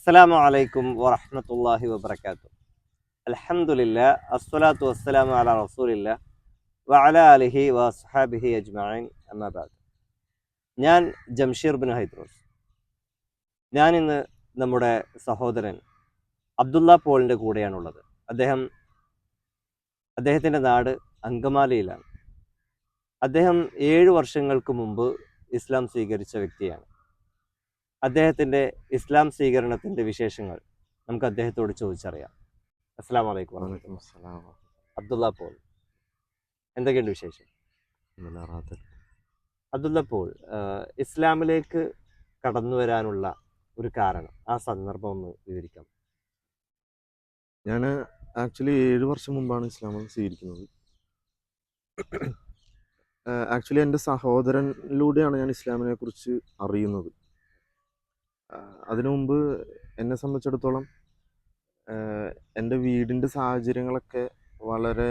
അസ്സലാമു അലൈക്കും വറഹ്മത്തുള്ളാഹി വബറകാതുഹു. അൽഹംദുലില്ലാ അസ്സലാത്തു വസ്സലാമു അലാ റസൂലില്ലാ വഅലാ ആലിഹി വസ്ഹാബിഹി അജ്മഈൻ അമ്മാ ബഅദ്. ഞാൻ ജംഷീർ ബിൻ ഹൈദ്രോസ്. ഞാൻ ഇന്ന് നമ്മുടെ സഹോദരൻ അബ്ദുള്ള പോളിൻ്റെ കൂടെയാണുള്ളത്. അദ്ദേഹത്തിൻ്റെ നാട് അങ്കമാലിയിലാണ്. അദ്ദേഹം 7 വർഷങ്ങൾക്ക് മുമ്പ് ഇസ്ലാം സ്വീകരിച്ച വ്യക്തിയാണ്. അദ്ദേഹത്തിൻ്റെ ഇസ്ലാം സ്വീകരണത്തിൻ്റെ വിശേഷങ്ങൾ നമുക്ക് അദ്ദേഹത്തോട് ചോദിച്ചറിയാം. അസ്സലാമു അലൈക്കും വറഹ്മത്തുള്ളാഹി. അബ്ദുള്ള പോൾ, എന്തൊക്കെയുണ്ട് വിശേഷം? അബ്ദുള്ള പോൾ, ഇസ്ലാമിലേക്ക് കടന്നു വരാനുള്ള ഒരു കാരണം, ആ സന്ദർഭം ഒന്ന് വിവരിക്കാം. ഞാൻ ആക്ച്വലി 7 വർഷം മുമ്പാണ് ഇസ്ലാം സ്വീകരിക്കുന്നത്. ആക്ച്വലി എൻ്റെ സഹോദരനിലൂടെയാണ് ഞാൻ ഇസ്ലാമിനെ കുറിച്ച് അറിയുന്നത്. അതിനു മുമ്പ് എന്നെ സംബന്ധിച്ചിടത്തോളം എൻ്റെ വീടിൻ്റെ സാഹചര്യങ്ങളൊക്കെ വളരെ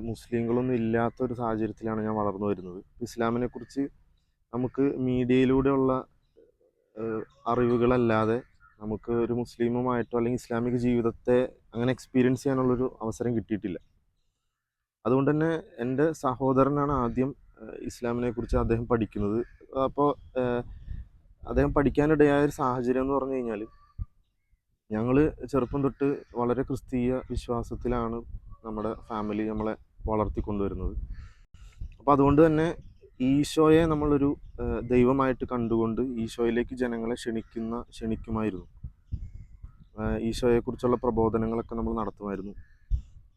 മുസ്ലിങ്ങളൊന്നും ഇല്ലാത്തൊരു സാഹചര്യത്തിലാണ് ഞാൻ വളർന്നു വരുന്നത്. ഇസ്ലാമിനെ കുറിച്ച് നമുക്ക് മീഡിയയിലൂടെയുള്ള അറിവുകളല്ലാതെ നമുക്ക് ഒരു മുസ്ലിമുമായിട്ടോ അല്ലെങ്കിൽ ഇസ്ലാമിക ജീവിതത്തെ അങ്ങനെ എക്സ്പീരിയൻസ് ചെയ്യാനുള്ളൊരു അവസരം കിട്ടിയിട്ടില്ല. അതുകൊണ്ട് തന്നെ എൻ്റെ സഹോദരനാണ് ആദ്യം ഇസ്ലാമിനെ കുറിച്ച് അദ്ദേഹം പഠിക്കുന്നത്. അപ്പോൾ അദ്ദേഹം പഠിക്കാനിടയായ ഒരു സാഹചര്യം എന്ന് പറഞ്ഞു കഴിഞ്ഞാൽ, ഞങ്ങൾ ചെറുപ്പം തൊട്ട് വളരെ ക്രിസ്തീയ വിശ്വാസത്തിലാണ് നമ്മുടെ ഫാമിലി നമ്മളെ വളർത്തിക്കൊണ്ടുവരുന്നത്. അപ്പോൾ അതുകൊണ്ട് തന്നെ ഈശോയെ നമ്മളൊരു ദൈവമായിട്ട് കണ്ടുകൊണ്ട് ഈശോയിലേക്ക് ജനങ്ങളെ ക്ഷണിക്കുമായിരുന്നു. ഈശോയെക്കുറിച്ചുള്ള പ്രബോധനങ്ങളൊക്കെ നമ്മൾ നടത്തുമായിരുന്നു.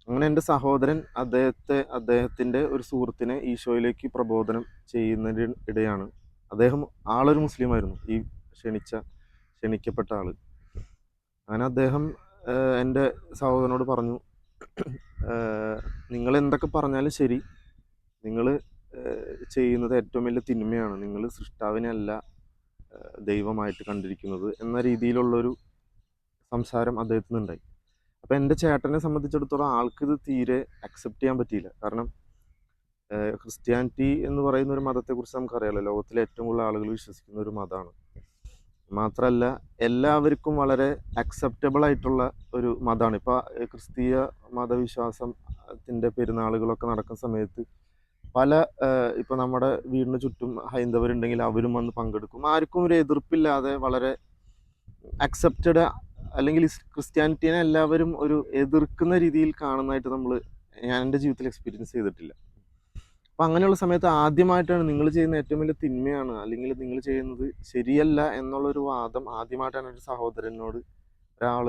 അങ്ങനെ എൻ്റെ സഹോദരൻ അദ്ദേഹത്തിൻ്റെ ഒരു സുഹൃത്തിനെ ഈശോയിലേക്ക് പ്രബോധനം ചെയ്യുന്നതിന് ഇടയാണ്. അദ്ദേഹം ആളൊരു മുസ്ലിമായിരുന്നു, ഈ ക്ഷണിക്കപ്പെട്ട ആൾ. അങ്ങനെ അദ്ദേഹം എൻ്റെ സഹോദരനോട് പറഞ്ഞു, നിങ്ങൾ എന്തൊക്കെ പറഞ്ഞാലും ശരി, നിങ്ങൾ ചെയ്യുന്നത് ഏറ്റവും വലിയ തിന്മയാണ്, നിങ്ങൾ സൃഷ്ടാവിനെയല്ല ദൈവമായിട്ട് കണ്ടിരിക്കുന്നത് എന്ന രീതിയിലുള്ളൊരു സംസാരം അദ്ദേഹത്തിനുണ്ടായി. അപ്പോൾ എൻ്റെ ചേട്ടനെ സംബന്ധിച്ചിടത്തോളം ആൾക്കിത് തീരെ അക്സെപ്റ്റ് ചെയ്യാൻ പറ്റിയില്ല. കാരണം ക്രിസ്ത്യാനിറ്റി എന്ന് പറയുന്ന ഒരു മതത്തെക്കുറിച്ച് നമുക്കറിയാമല്ലോ, ലോകത്തിലെ ഏറ്റവും കൂടുതൽ ആളുകൾ വിശ്വസിക്കുന്ന ഒരു മതമാണ്. മാത്രമല്ല എല്ലാവർക്കും വളരെ അക്സെപ്റ്റബിൾ ആയിട്ടുള്ള ഒരു മതമാണ്. ഇപ്പോൾ ക്രിസ്തീയ മതവിശ്വാസത്തിൻ്റെ പെരുന്നാളുകളൊക്കെ നടക്കുന്ന സമയത്ത് ഇപ്പോൾ നമ്മുടെ വീടിന് ചുറ്റും ഹൈന്ദവരുണ്ടെങ്കിൽ അവരും വന്ന് പങ്കെടുക്കും. ആർക്കും ഒരു എതിർപ്പില്ലാതെ വളരെ അക്സെപ്റ്റഡ്, അല്ലെങ്കിൽ ക്രിസ്ത്യാനിറ്റീനെ എല്ലാവരും ഒരു എതിർക്കുന്ന രീതിയിൽ കാണുന്നതായിട്ട് ഞാൻ എൻ്റെ ജീവിതത്തിൽ എക്സ്പീരിയൻസ് ചെയ്തിട്ടില്ല. അപ്പം അങ്ങനെയുള്ള സമയത്ത് ആദ്യമായിട്ടാണ് നിങ്ങൾ ചെയ്യുന്ന ഏറ്റവും വലിയ തിന്മയാണ്, അല്ലെങ്കിൽ നിങ്ങൾ ചെയ്യുന്നത് ശരിയല്ല എന്നുള്ളൊരു വാദം ആദ്യമായിട്ടാണ് ഒരു സഹോദരനോട് ഒരാൾ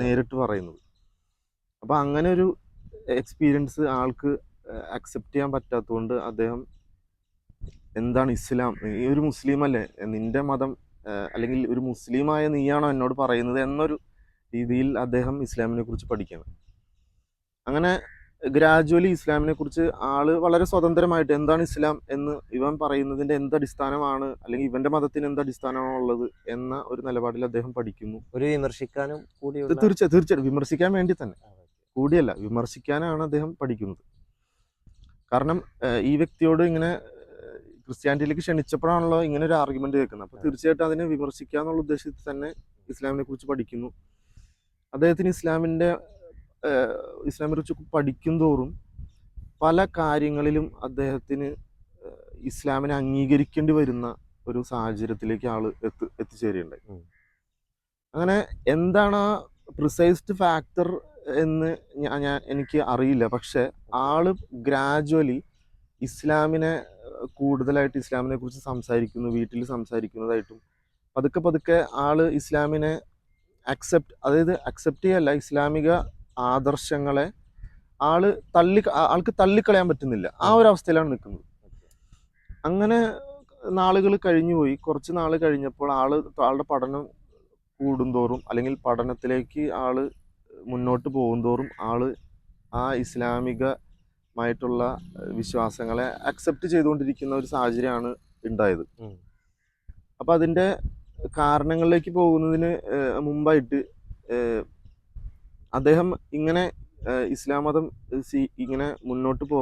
നേരിട്ട് പറയുന്നത്. അപ്പം അങ്ങനെ ഒരു എക്സ്പീരിയൻസ് ആൾക്ക് അക്സെപ്റ്റ് ചെയ്യാൻ പറ്റാത്തതുകൊണ്ട് അദ്ദേഹം, എന്താണ് ഇസ്ലാം, നീ ഒരു മുസ്ലിം അല്ലേ, നിന്റെ മതം അല്ലെങ്കിൽ ഒരു മുസ്ലിമായ നീയാണോ എന്നോട് പറയുന്നത് എന്നൊരു രീതിയിൽ അദ്ദേഹം ഇസ്ലാമിനെ കുറിച്ച് പഠിക്കണം. അങ്ങനെ ഗ്രാജുവലി ഇസ്ലാമിനെ കുറിച്ച് ആള് വളരെ സ്വതന്ത്രമായിട്ട് എന്താണ് ഇസ്ലാം എന്ന്, ഇവൻ പറയുന്നതിൻ്റെ എന്തടിസ്ഥാനമാണ്, അല്ലെങ്കിൽ ഇവന്റെ മതത്തിന് എന്തടിസ്ഥാനമാണോ ഉള്ളത് എന്ന ഒരു നിലപാടിൽ അദ്ദേഹം പഠിക്കുന്നു. ഒരു വിമർശിക്കാനും കൂടി, തീർച്ചയായിട്ടും വിമർശിക്കാൻ വേണ്ടി തന്നെ, കൂടിയല്ല വിമർശിക്കാനാണ് അദ്ദേഹം പഠിക്കുന്നത്. കാരണം ഈ വ്യക്തിയോട് ഇങ്ങനെ ക്രിസ്ത്യാനിറ്റിയിലേക്ക് ക്ഷണിച്ചപ്പോഴാണല്ലോ ഇങ്ങനെ ഒരു ആർഗ്യുമെന്റ് കേൾക്കുന്നത്. അപ്പോൾ തീർച്ചയായിട്ടും അതിനെ വിമർശിക്കുക എന്നുള്ള ഉദ്ദേശത്തിൽ തന്നെ ഇസ്ലാമിനെ കുറിച്ച് പഠിക്കുന്നു. അദ്ദേഹത്തിന് ഇസ്ലാമിനെ കുറിച്ച് പഠിക്കും തോറും പല കാര്യങ്ങളിലും അദ്ദേഹത്തിന് ഇസ്ലാമിനെ അംഗീകരിക്കേണ്ടി വരുന്ന ഒരു സാഹചര്യത്തിലേക്ക് ആള് എത്തിച്ചേരുകയുണ്ടായി. അങ്ങനെ എന്താണ് ആ പ്രിസൈസ്ഡ് ഫാക്ടർ എന്ന് എനിക്ക് അറിയില്ല. പക്ഷെ ആള് ഗ്രാജുവലി ഇസ്ലാമിനെ കൂടുതലായിട്ട് ഇസ്ലാമിനെ കുറിച്ച് സംസാരിക്കുന്നു, വീട്ടിൽ സംസാരിക്കുന്നതായിട്ടും പതുക്കെ ആള് ഇസ്ലാമിനെ അക്സെപ്റ്റ് ചെയ്യല്ല, ഇസ്ലാമിക ആദർശങ്ങളെ ആൾക്ക് തള്ളിക്കളയാൻ പറ്റുന്നില്ല. ആ ഒരു അവസ്ഥയിലാണ് നിൽക്കുന്നത്. അങ്ങനെ നാളുകൾ കഴിഞ്ഞുപോയി. കുറച്ച് നാൾ കഴിഞ്ഞപ്പോൾ ആളുടെ പഠനം കൂടുന്തോറും, അല്ലെങ്കിൽ പഠനത്തിലേക്ക് ആള് മുന്നോട്ട് പോകുന്തോറും ആ ഇസ്ലാമികമായിട്ടുള്ള വിശ്വാസങ്ങളെ അക്സെപ്റ്റ് ചെയ്തുകൊണ്ടിരിക്കുന്ന ഒരു സാഹചര്യമാണ് ഉണ്ടായത്. അപ്പൊ അതിന്റെ കാരണങ്ങളിലേക്ക് പോകുന്നതിന് മുമ്പായിട്ട് അദ്ദേഹം ഇങ്ങനെ ഇസ്ലാം മതം ഇങ്ങനെ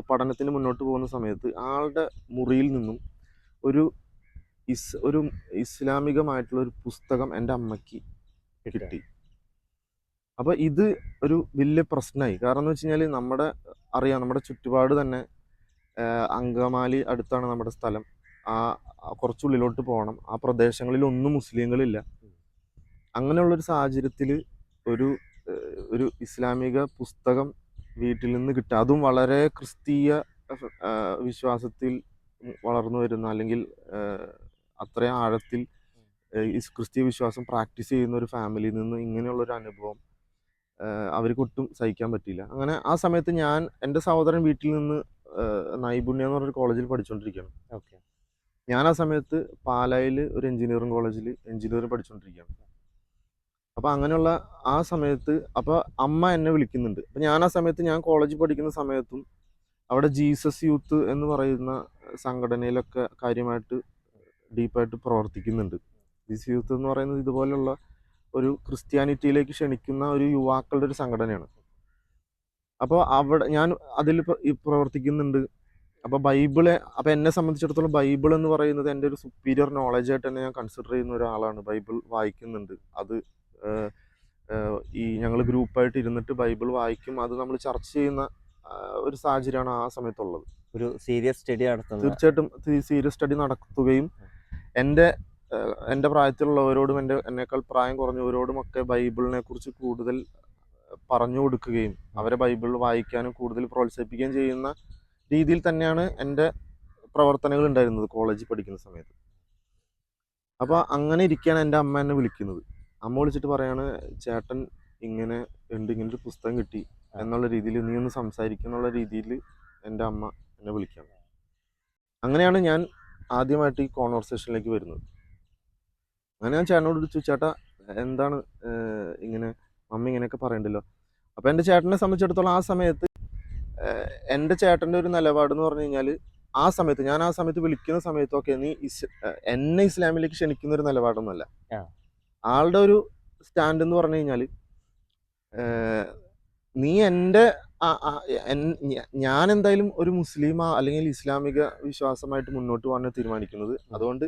പഠനത്തിന് മുന്നോട്ട് പോകുന്ന സമയത്ത് ആളുടെ മുറിയിൽ നിന്നും ഒരു ഇസ്ലാമികമായിട്ടുള്ള ഒരു പുസ്തകം എൻ്റെ അമ്മയ്ക്ക് കിട്ടി. അപ്പോൾ ഇത് ഒരു വലിയ പ്രശ്നമായി. കാരണം എന്ന് വെച്ച് കഴിഞ്ഞാൽ നമ്മുടെ ചുറ്റുപാട് തന്നെ അങ്കമാലി അടുത്താണ് നമ്മുടെ സ്ഥലം. കുറച്ചുള്ളിലോട്ട് പോകണം. ആ പ്രദേശങ്ങളിലൊന്നും മുസ്ലിങ്ങളില്ല. അങ്ങനെയുള്ളൊരു സാഹചര്യത്തിൽ ഒരു ഇസ്ലാമിക പുസ്തകം വീട്ടിൽ നിന്ന് കിട്ടുക, അതും വളരെ ക്രിസ്തീയ വിശ്വാസത്തിൽ വളർന്നു വരുന്ന, അല്ലെങ്കിൽ അത്രയും ആഴത്തിൽ ഈ ക്രിസ്തീയ വിശ്വാസം പ്രാക്ടീസ് ചെയ്യുന്ന ഒരു ഫാമിലിയിൽ നിന്ന് ഇങ്ങനെയുള്ളൊരു അനുഭവം അവർക്ക് ഒട്ടും സഹിക്കാൻ പറ്റിയില്ല. അങ്ങനെ ആ സമയത്ത് എൻ്റെ സഹോദരൻ വീട്ടിൽ നിന്ന് നൈപുണ്യ എന്ന് പറഞ്ഞൊരു കോളേജിൽ പഠിച്ചുകൊണ്ടിരിക്കുകയാണ്. ഓക്കെ. ഞാൻ ആ സമയത്ത് പാലായിൽ ഒരു എഞ്ചിനീയറിംഗ് കോളേജിൽ എഞ്ചിനീയറിംഗ് പഠിച്ചുകൊണ്ടിരിക്കുകയാണ്. അപ്പോൾ അങ്ങനെയുള്ള ആ സമയത്ത് അപ്പോൾ അമ്മ എന്നെ വിളിക്കുന്നുണ്ട്. അപ്പോൾ ഞാൻ ആ സമയത്ത് ഞാൻ കോളേജിൽ പഠിക്കുന്ന സമയത്തും അവിടെ ജീസസ് യൂത്ത് എന്ന് പറയുന്ന സംഘടനയിലൊക്കെ കാര്യമായിട്ട് ഡീപ്പായിട്ട് പ്രവർത്തിക്കുന്നുണ്ട്. ജീസസ് യൂത്ത് എന്ന് പറയുന്നത് ഇതുപോലുള്ള ഒരു ക്രിസ്ത്യാനിറ്റിയിലേക്ക് ക്ഷണിക്കുന്ന ഒരു യുവാക്കളുടെ ഒരു സംഘടനയാണ്. അപ്പോൾ അവിടെ ഞാൻ അതിൽ പ്രവർത്തിക്കുന്നുണ്ട്. അപ്പോൾ എന്നെ സംബന്ധിച്ചിടത്തോളം ബൈബിൾ എന്ന് പറയുന്നത് എൻ്റെ ഒരു സുപ്പീരിയർ നോളജായിട്ട് തന്നെ ഞാൻ കൺസിഡർ ചെയ്യുന്ന ഒരാളാണ്. ബൈബിൾ വായിക്കുന്നുണ്ട്. അത് ഈ ഞങ്ങൾ ഗ്രൂപ്പായിട്ട് ഇരുന്നിട്ട് ബൈബിൾ വായിക്കും. അത് നമ്മൾ ചർച്ച ചെയ്യുന്ന ഒരു സാഹചര്യമാണ് ആ സമയത്തുള്ളത്. ഒരു സീരിയസ് സ്റ്റഡി നടത്തുന്നത്. തീർച്ചയായിട്ടും സീരിയസ് സ്റ്റഡി നടത്തുകയും എൻ്റെ പ്രായത്തിലുള്ളവരോടും എന്നേക്കാൾ പ്രായം കുറഞ്ഞവരോടുമൊക്കെ ബൈബിളിനെ കുറിച്ച് കൂടുതൽ പറഞ്ഞു കൊടുക്കുകയും അവരെ ബൈബിൾ വായിക്കാനും കൂടുതൽ പ്രോത്സാഹിപ്പിക്കുകയും ചെയ്യുന്ന രീതിയിൽ തന്നെയാണ് എൻ്റെ പ്രവർത്തനങ്ങൾ ഉണ്ടായിരുന്നത് കോളേജിൽ പഠിക്കുന്ന സമയത്ത്. അപ്പോൾ അങ്ങനെ ഇരിക്കുകയാണ് എൻ്റെ അമ്മ എന്നെ വിളിക്കുന്നത്. അമ്മ വിളിച്ചിട്ട് പറയാണ്, ചേട്ടൻ ഇങ്ങനൊരു പുസ്തകം കിട്ടി എന്നുള്ള രീതിയിൽ നീ ഒന്ന് സംസാരിക്കുക എന്നുള്ള രീതിയിൽ എൻ്റെ അമ്മ എന്നെ വിളിക്കുകയാണ്. അങ്ങനെയാണ് ഞാൻ ആദ്യമായിട്ട് ഈ കോൺവെർസേഷനിലേക്ക് വരുന്നത്. അങ്ങനെ ഞാൻ ചേട്ടനോട് ചോദിച്ചു, ചേട്ടാ എന്താണ് ഇങ്ങനെ മമ്മി ഇങ്ങനെയൊക്കെ പറയണ്ടല്ലോ. അപ്പോൾ എൻ്റെ ചേട്ടനെ സംബന്ധിച്ചിടത്തോളം ആ സമയത്ത് എൻ്റെ ചേട്ടൻ്റെ ഒരു നിലപാടെന്ന് പറഞ്ഞു കഴിഞ്ഞാൽ ഞാൻ ആ സമയത്ത് വിളിക്കുന്ന സമയത്തൊക്കെ നീ എന്നെ ഇസ്ലാമിലേക്ക് ക്ഷണിക്കുന്ന ഒരു നിലപാടൊന്നുമല്ല. ആളുടെ ഒരു സ്റ്റാൻഡ് എന്ന് പറഞ്ഞു കഴിഞ്ഞാൽ നീ ഞാൻ എന്തായാലും ഒരു മുസ്ലിമാ അല്ലെങ്കിൽ ഇസ്ലാമിക വിശ്വാസമായിട്ട് മുന്നോട്ട് പോകാൻ തീരുമാനിക്കുന്നത്. അതുകൊണ്ട്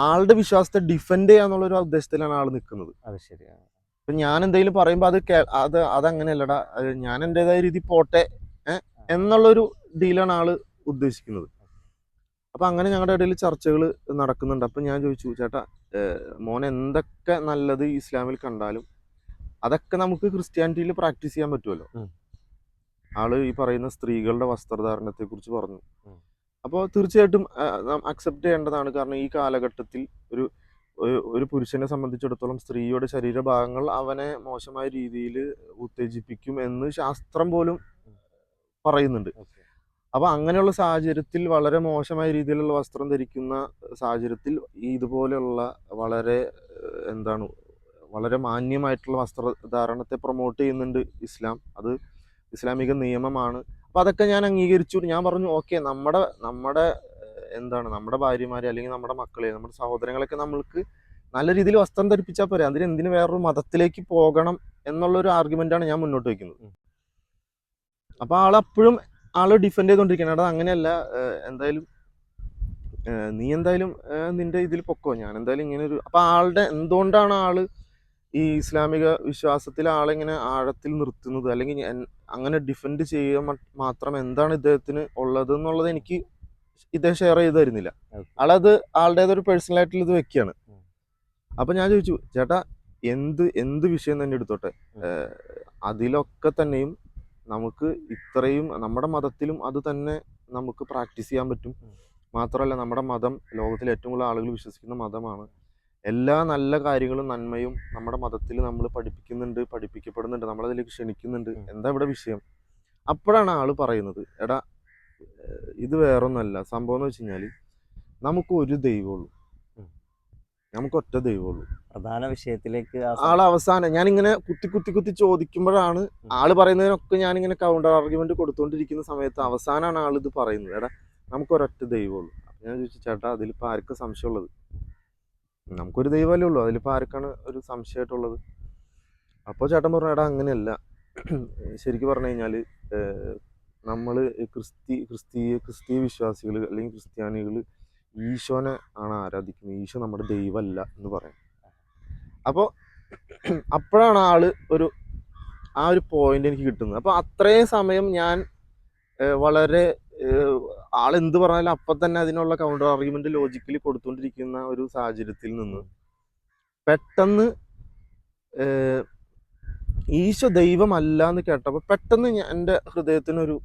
ആളുടെ വിശ്വാസത്തെ ഡിഫെൻഡ് ചെയ്യാന്നുള്ളൊരു ഉദ്ദേശത്തിലാണ് ആൾ നിൽക്കുന്നത്. അത് ശരിയാണ്. അപ്പൊ ഞാൻ എന്തെങ്കിലും പറയുമ്പോൾ അതങ്ങനെയല്ലടാ, ഞാൻ എൻ്റെതായ രീതി പോട്ടെ എന്നുള്ളൊരു ഡീലാണ് ആള് ഉദ്ദേശിക്കുന്നത്. അപ്പൊ അങ്ങനെ ഞങ്ങളുടെ ഇടയിൽ ചർച്ചകൾ നടക്കുന്നുണ്ട്. അപ്പൊ ഞാൻ ചോദിച്ചു, ചേട്ടാ മോൻ എന്തൊക്കെ നല്ലത് ഇസ്ലാമിൽ കണ്ടാലും അതൊക്കെ നമുക്ക് ക്രിസ്ത്യാനിറ്റിയിൽ പ്രാക്ടീസ് ചെയ്യാൻ പറ്റുമല്ലോ. ആള് ഈ പറയുന്ന സ്ത്രീകളുടെ വസ്ത്രധാരണത്തെ കുറിച്ച് പറഞ്ഞു. അപ്പോൾ തീർച്ചയായിട്ടും അക്സെപ്റ്റ് ചെയ്യേണ്ടതാണ്. കാരണം ഈ കാലഘട്ടത്തിൽ ഒരു പുരുഷനെ സംബന്ധിച്ചിടത്തോളം സ്ത്രീയുടെ ശരീരഭാഗങ്ങൾ അവനെ മോശമായ രീതിയിൽ ഉത്തേജിപ്പിക്കും എന്ന് ശാസ്ത്രം പോലും പറയുന്നുണ്ട്. അപ്പോൾ അങ്ങനെയുള്ള സാഹചര്യത്തിൽ വളരെ മോശമായ രീതിയിലുള്ള വസ്ത്രം ധരിക്കുന്ന സാഹചര്യത്തിൽ ഇതുപോലെയുള്ള വളരെ മാന്യമായിട്ടുള്ള വസ്ത്രധാരണത്തെ പ്രൊമോട്ട് ചെയ്യുന്നുണ്ട് ഇസ്ലാം. അത് ഇസ്ലാമിക നിയമമാണ്. അപ്പോൾ അതൊക്കെ ഞാൻ അംഗീകരിച്ചു. ഞാൻ പറഞ്ഞു, ഓക്കെ, നമ്മുടെ ഭാര്യമാരെ അല്ലെങ്കിൽ നമ്മുടെ മക്കളെ, നമ്മുടെ സഹോദരങ്ങളൊക്കെ നമ്മൾക്ക് നല്ല രീതിയിൽ വസ്ത്രം ധരിപ്പിച്ചാൽ പോരെ, എന്തിന് വേറൊരു മതത്തിലേക്ക് പോകണം എന്നുള്ളൊരു ആർഗ്യുമെന്റാണ് ഞാൻ മുന്നോട്ട് വയ്ക്കുന്നത്. അപ്പോൾ ആള് ഡിഫെൻഡ് ചെയ്തുകൊണ്ടിരിക്കുകയാണ്. അത് അങ്ങനെയല്ല, നീ എന്തായാലും നിന്റെ ഇതിൽ പൊക്കോ, ഞാൻ എന്തായാലും ഇങ്ങനെ ഒരു. അപ്പോൾ എന്തുകൊണ്ടാണ് ആള് ഈ ഇസ്ലാമിക വിശ്വാസത്തിൽ ആളെങ്ങനെ ആഴത്തിൽ നിർത്തുന്നത്, അല്ലെങ്കിൽ അങ്ങനെ ഡിഫെൻഡ് ചെയ്യാൻ മാത്രം എന്താണ് ഇദ്ദേഹത്തിന് ഉള്ളത് എന്നുള്ളത് എനിക്ക് ഇദ്ദേഹം ഷെയർ ചെയ്ത് തരുന്നില്ല. ആളുടേതൊരു പേഴ്സണൽ ആയിട്ടുള്ള ഇത് വെക്കുകയാണ്. അപ്പൊ ഞാൻ ചോദിച്ചു, ചേട്ടാ എന്ത് വിഷയം തന്നെ എടുത്തോട്ടെ, അതിലൊക്കെ തന്നെയും നമുക്ക് ഇത്രയും നമ്മുടെ മതത്തിലും അത് തന്നെ നമുക്ക് പ്രാക്ടീസ് ചെയ്യാൻ പറ്റും. മാത്രമല്ല നമ്മുടെ മതം ലോകത്തിലെ ഏറ്റവും കൂടുതൽ ആളുകൾ വിശ്വസിക്കുന്ന മതമാണ്. എല്ലാ നല്ല കാര്യങ്ങളും നന്മയും നമ്മുടെ മതത്തിൽ നമ്മൾ പഠിപ്പിക്കപ്പെടുന്നുണ്ട്, നമ്മളതിലേക്ക് ക്ഷണിക്കുന്നുണ്ട്. എന്താ ഇവിടെ വിഷയം? അപ്പോഴാണ് ആള് പറയുന്നത്, എടാ ഇത് വേറൊന്നുമല്ല, സംഭവം എന്ന് വെച്ച് കഴിഞ്ഞാൽ നമുക്ക് ഒരു ദൈവമുള്ളൂ, നമുക്ക് ഒറ്റ ദൈവമുള്ളൂ. പ്രധാന വിഷയത്തിലേക്ക് ആള് അവസാനം ഞാനിങ്ങനെ കുത്തി ചോദിക്കുമ്പോഴാണ് ആള് പറയുന്നതിനൊക്കെ ഞാനിങ്ങനെ കൗണ്ടർ ആർഗ്യുമെന്റ് കൊടുത്തുകൊണ്ടിരിക്കുന്ന സമയത്ത് അവസാനമാണ് ആൾ ഇത് പറയുന്നത്, എടാ നമുക്കൊരൊറ്റ ദൈവമുള്ളൂ. ഞാൻ ചോദിച്ചു, ചേട്ടാ അതിലിപ്പോൾ ആർക്കും സംശയമുള്ളത്? നമുക്കൊരു ദൈവമല്ലേ ഉള്ളൂ, അതിലിപ്പോൾ ആർക്കാണ് ഒരു സംശയമായിട്ടുള്ളത്? അപ്പോൾ ചേട്ടൻ പറഞ്ഞു, എടാ അങ്ങനെയല്ല, ശരിക്കും പറഞ്ഞു കഴിഞ്ഞാൽ നമ്മൾ ക്രിസ്തീയ വിശ്വാസികൾ അല്ലെങ്കിൽ ക്രിസ്ത്യാനികൾ ഈശോനെ ആണ് ആരാധിക്കുന്നത്, ഈശോ നമ്മുടെ ദൈവമല്ല എന്ന് പറയാം. അപ്പോൾ അപ്പോഴാണ് ആള് ആ ഒരു പോയിന്റ് എനിക്ക് കിട്ടുന്നത്. അപ്പൊ അത്രയും സമയം ഞാൻ വളരെ ആളെന്ത് പറഞ്ഞാലും അപ്പൊ തന്നെ അതിനുള്ള കൗണ്ടർ ആർഗ്യുമെന്റ് ലോജിക്കലി കൊടുത്തുകൊണ്ടിരിക്കുന്ന ഒരു സാഹചര്യത്തിൽ നിന്ന് പെട്ടെന്ന് ഈശോ ദൈവമല്ല എന്ന് കേട്ടപ്പോൾ പെട്ടെന്ന് എൻ്റെ ഹൃദയത്തിനൊരു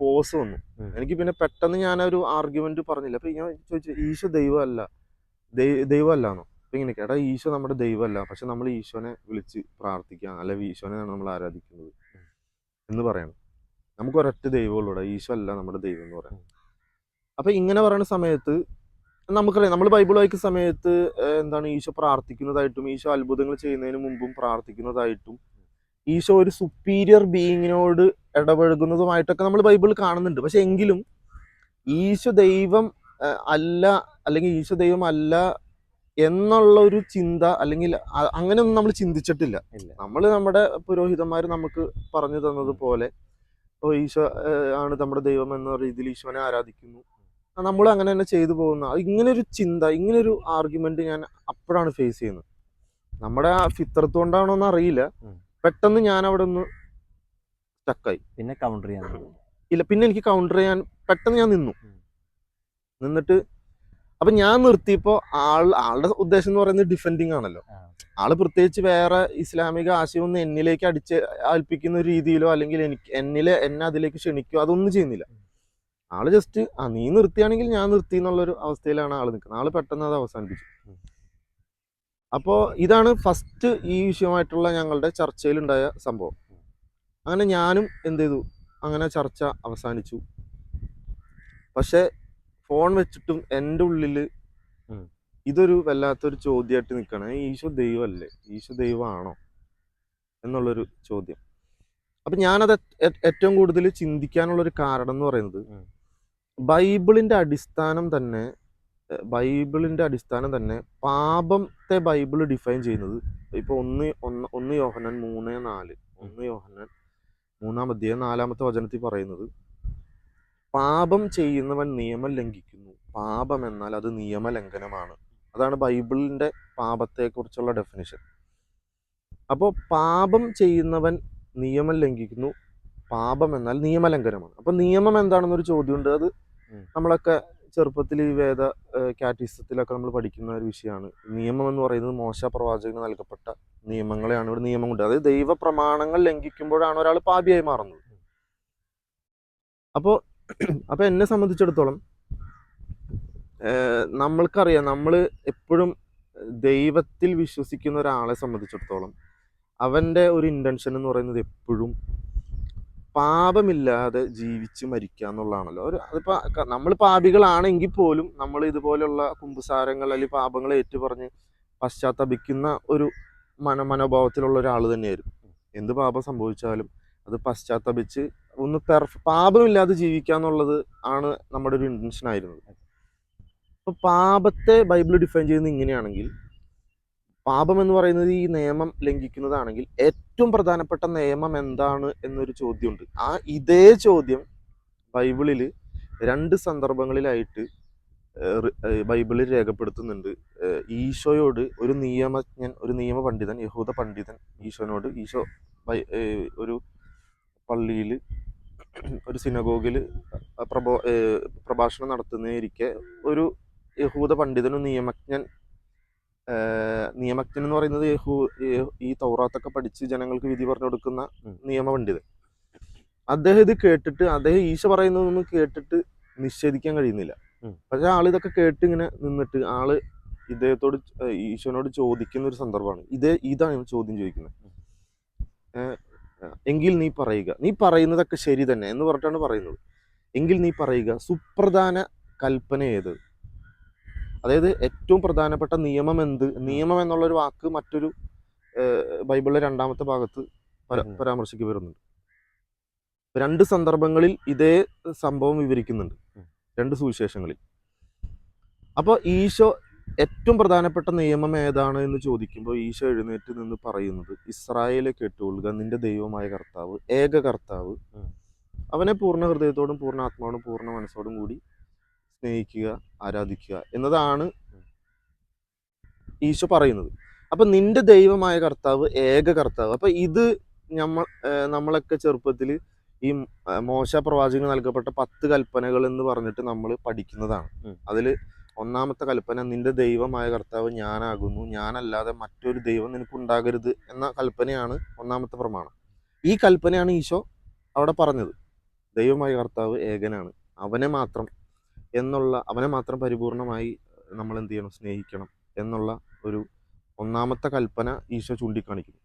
പോസ് വന്നു. എനിക്ക് പിന്നെ പെട്ടെന്ന് ഞാനൊരു ആർഗ്യുമെന്റ് പറഞ്ഞില്ല. അപ്പൊ ഞാൻ ചോദിച്ചു, ഈശോ ദൈവമല്ല, ദൈവമല്ലാന്നോ? അപ്പൊ ഇങ്ങനെ കേട്ടാ, ഈശോ നമ്മുടെ ദൈവമല്ല, പക്ഷെ നമ്മൾ ഈശോനെ വിളിച്ച് പ്രാർത്ഥിക്കാം, അല്ലെ ഈശോനെയാണ് നമ്മൾ ആരാധിക്കുന്നത് എന്ന് പറയണം. നമുക്ക് ഒരൊറ്റ ദൈവമുള്ളൂടെ, ഈശോ അല്ല നമ്മുടെ ദൈവം എന്ന് പറയാം. അപ്പൊ ഇങ്ങനെ പറയുന്ന സമയത്ത് നമുക്കറിയാം, നമ്മൾ ബൈബിൾ വായിക്കുന്ന സമയത്ത് എന്താണ് ഈശോ പ്രാർത്ഥിക്കുന്നതായിട്ടും ഈശോ അത്ഭുതങ്ങൾ ചെയ്യുന്നതിന് മുമ്പും പ്രാർത്ഥിക്കുന്നതായിട്ടും ഈശോ ഒരു സുപ്പീരിയർ ബീയിങ്ങിനോട് ഇടപഴകുന്നതുമായിട്ടൊക്കെ നമ്മൾ ബൈബിളിൽ കാണുന്നുണ്ട്. പക്ഷെ എങ്കിലും ഈശോ ദൈവം അല്ല, അല്ലെങ്കിൽ ഈശോ ദൈവം അല്ല എന്നുള്ള ഒരു ചിന്ത, അല്ലെങ്കിൽ അങ്ങനെയൊന്നും നമ്മൾ ചിന്തിച്ചിട്ടില്ല. നമ്മൾ നമ്മുടെ പുരോഹിതന്മാർ നമുക്ക് പറഞ്ഞു തന്നതുപോലെ ഈശോ ആണ് നമ്മുടെ ദൈവം എന്ന രീതിയിൽ ഈശോനെ ആരാധിക്കുന്നു, നമ്മൾ അങ്ങനെ തന്നെ ചെയ്തു പോകുന്ന ഇങ്ങനൊരു ചിന്ത, ഇങ്ങനൊരു ആർഗ്യുമെന്റ് ഞാൻ അപ്പോഴാണ് ഫേസ് ചെയ്യുന്നത്. നമ്മുടെ ആ ഫിത്രത്ത് കൊണ്ടാണോ എന്ന് അറിയില്ല, പെട്ടെന്ന് ഞാൻ അവിടെ ഒന്ന് സ്റ്റക്കായി. പിന്നെ കൗണ്ടർ ചെയ്യാൻ ഇല്ല, പിന്നെ എനിക്ക് കൗണ്ടർ ചെയ്യാൻ പെട്ടെന്ന് ഞാൻ നിന്നിട്ട് അപ്പൊ ഞാൻ നിർത്തിയപ്പോ ആളുടെ ഉദ്ദേശം എന്ന് പറയുന്നത് ഡിഫെൻഡിങ് ആണല്ലോ. ആള് പ്രത്യേകിച്ച് വേറെ ഇസ്ലാമിക ആശയമൊന്നും എന്നിലേക്ക് ഏൽപ്പിക്കുന്ന ഒരു രീതിയിലോ അല്ലെങ്കിൽ എന്നെ അതിലേക്ക് ക്ഷണിക്കോ അതൊന്നും ചെയ്യുന്നില്ല. ആള് ജസ്റ്റ് നീ നിർത്തിയാണെങ്കിൽ ഞാൻ നിർത്തി എന്നുള്ളൊരു അവസ്ഥയിലാണ് ആള് നിൽക്കുന്നത്. ആള് പെട്ടെന്ന് അത് അവസാനിപ്പിച്ചു. അപ്പോൾ ഇതാണ് ഫസ്റ്റ് ഈ വിഷയമായിട്ടുള്ള ഞങ്ങളുടെ ചർച്ചയിലുണ്ടായ സംഭവം. അങ്ങനെ ഞാനും എന്ത് ചെയ്തു, അങ്ങനെ ചർച്ച അവസാനിച്ചു. പക്ഷെ ഫോൺ വെച്ചിട്ടും എൻ്റെ ഉള്ളില് ഇതൊരു വല്ലാത്തൊരു ചോദ്യമായിട്ട് നിൽക്കണം. ഈശോ ദൈവമല്ലേ, ഈശോ ദൈവമാണോ എന്നുള്ളൊരു ചോദ്യം. അപ്പൊ ഞാനത് ഏറ്റവും കൂടുതൽ ചിന്തിക്കാനുള്ളൊരു കാരണം എന്ന് പറയുന്നത്, ബൈബിളിന്റെ അടിസ്ഥാനം തന്നെ പാപത്തെ ബൈബിൾ ഡിഫൈൻ ചെയ്യുന്നത് ഇപ്പൊ 1 യോഹന്നാൻ 3:4 1 യോഹന്നാൻ 3:4 വചനത്തിൽ പറയുന്നത്, പാപം ചെയ്യുന്നവൻ നിയമം ലംഘിക്കുന്നു, പാപം എന്നാൽ അത് നിയമലംഘനമാണ്. അതാണ് ബൈബിളിന്റെ പാപത്തെ കുറിച്ചുള്ള ഡെഫിനിഷൻ. അപ്പോൾ പാപം ചെയ്യുന്നവൻ നിയമം ലംഘിക്കുന്നു, പാപം എന്നാൽ നിയമലംഘനമാണ്. അപ്പൊ നിയമം എന്താണെന്നൊരു ചോദ്യമുണ്ട്. അത് നമ്മളൊക്കെ ചെറുപ്പത്തിൽ ഈ വേദ കാറ്റിസത്തിലൊക്കെ നമ്മൾ പഠിക്കുന്ന ഒരു വിഷയമാണ്. നിയമം എന്ന് പറയുന്നത് മോശ പ്രവാചകന് നൽകപ്പെട്ട നിയമങ്ങളെയാണ് ഇവിടെ നിയമം കൊണ്ട്. അതായത് ദൈവ പ്രമാണങ്ങൾ ലംഘിക്കുമ്പോഴാണ് ഒരാൾ പാപിയായി മാറുന്നത്. അപ്പോൾ എന്നെ സംബന്ധിച്ചിടത്തോളം നമ്മൾക്കറിയാം, നമ്മൾ എപ്പോഴും ദൈവത്തിൽ വിശ്വസിക്കുന്ന ഒരാളെ സംബന്ധിച്ചിടത്തോളം അവൻ്റെ ഒരു ഇൻറ്റൻഷൻ എന്ന് പറയുന്നത് എപ്പോഴും പാപമില്ലാതെ ജീവിച്ച് മരിക്കുക എന്നുള്ളതാണല്ലോ. അതിപ്പോൾ നമ്മൾ പാപികളാണെങ്കിൽ പോലും നമ്മൾ ഇതുപോലുള്ള കുമ്പസാരങ്ങൾ അല്ലെങ്കിൽ പാപങ്ങൾ ഏറ്റുപറഞ്ഞ് പശ്ചാത്തപിക്കുന്ന ഒരു മനോഭാവത്തിലുള്ള ഒരാൾ തന്നെയായിരുന്നു. എന്ത് പാപം സംഭവിച്ചാലും അത് പശ്ചാത്തപിച്ച് ഒന്ന് പാപമില്ലാതെ ജീവിക്കുക എന്നുള്ളത് ആണ് നമ്മുടെ ഒരു ഇൻറ്റൻഷൻ ആയിരുന്നത്. അപ്പൊ പാപത്തെ ബൈബിൾ ഡിഫൈൻ ചെയ്യുന്നത് ഇങ്ങനെയാണെങ്കിൽ, പാപം എന്ന് പറയുന്നത് ഈ നിയമം ലംഘിക്കുന്നതാണെങ്കിൽ ഏറ്റവും പ്രധാനപ്പെട്ട നിയമം എന്താണ് എന്നൊരു ചോദ്യമുണ്ട്. ഇതേ ചോദ്യം ബൈബിളിൽ 2 സന്ദർഭങ്ങളിലായിട്ട് ബൈബിളിൽ രേഖപ്പെടുത്തുന്നുണ്ട്. ഈശോയോട് ഒരു നിയമജ്ഞൻ, ഒരു നിയമ പണ്ഡിതൻ, യഹൂദ പണ്ഡിതൻ ഈശോനോട്, ഈശോ ഒരു പള്ളിയിൽ, ഒരു സിനഗോഗിൽ പ്രഭാഷണം നടത്തുന്നതിരിക്കെ ഒരു യഹൂദ പണ്ഡിതനും നിയമജ്ഞൻ എന്ന് പറയുന്നത് ഈ തൗറാത്തൊക്കെ പഠിച്ച് ജനങ്ങൾക്ക് വിധി പറഞ്ഞു കൊടുക്കുന്ന നിയമപണ്ഡിതൻ, അദ്ദേഹം ഇത് കേട്ടിട്ട്, ഈശോ പറയുന്നതൊന്നും കേട്ടിട്ട് നിഷേധിക്കാൻ കഴിയുന്നില്ല. പക്ഷെ ആളിതൊക്കെ കേട്ട് ഇങ്ങനെ നിന്നിട്ട് ആള് ഇദ്ദേഹത്തോട്, ഈശോനോട് ചോദിക്കുന്ന ഒരു സന്ദർഭമാണ് ഇതാണ് ചോദ്യം ചോദിക്കുന്നത്. എങ്കിൽ നീ പറയുക, നീ പറയുന്നതൊക്കെ ശരി തന്നെ എന്ന് പറഞ്ഞിട്ടാണ് പറയുന്നത്. എങ്കിൽ നീ പറയുക, സുപ്രധാന കൽപ്പന ഏത്? അതായത് ഏറ്റവും പ്രധാനപ്പെട്ട നിയമം എന്ത്? നിയമം എന്നുള്ളൊരു വാക്ക് മറ്റൊരു ബൈബിളിലെ 2-ാമത്തെ ഭാഗത്ത് പരാമർശിക്കപ്പെടുന്നുണ്ട്. 2 സന്ദർഭങ്ങളിൽ ഇതേ സംഭവം വിവരിക്കുന്നുണ്ട്, 2 സുവിശേഷങ്ങളിൽ. അപ്പോൾ ഈശോ ഏറ്റവും പ്രധാനപ്പെട്ട നിയമം ഏതാണ് എന്ന് ചോദിക്കുമ്പോൾ ഈശോ എഴുന്നേറ്റ് നിന്ന് പറയുന്നത്, ഇസ്രായേലെ കേട്ടുകൊള്ളുക, നിന്റെ ദൈവമായ കർത്താവ്, ഏക കർത്താവ്, അവനെ പൂർണ്ണ ഹൃദയത്തോടും പൂർണ്ണ ആത്മാവോടും പൂർണ്ണ മനസ്സോടും കൂടി സ്നേഹിക്കുക, ആരാധിക്കുക എന്നതാണ് ഈശോ പറയുന്നത്. അപ്പൊ നിന്റെ ദൈവമായ കർത്താവ് ഏക കർത്താവ്. അപ്പൊ ഇത് നമ്മളൊക്കെ ചെറുപ്പത്തിൽ ഈ മോശ പ്രവാചകന് നൽകപ്പെട്ട 10 കൽപ്പനകൾ എന്ന് പറഞ്ഞിട്ട് നമ്മൾ പഠിക്കുന്നതാണ്. അതിൽ ഒന്നാമത്തെ കൽപ്പന നിന്റെ ദൈവമായ കർത്താവ് ഞാനാകുന്നു, ഞാനല്ലാതെ മറ്റൊരു ദൈവം നിനക്ക് ഉണ്ടാകരുത് എന്ന കൽപ്പനയാണ് ഒന്നാമത്തെ പ്രമാണം. ഈ കൽപ്പനയാണ് ഈശോ അവിടെ പറഞ്ഞത്. ദൈവമായ കർത്താവ് ഏകനാണ്, അവനെ മാത്രം പരിപൂർണമായി നമ്മൾ എന്ത് ചെയ്യണം, സ്നേഹിക്കണം എന്നുള്ള ഒരു ഒന്നാമത്തെ കൽപ്പന ഈശോ ചൂണ്ടിക്കാണിക്കുന്നു.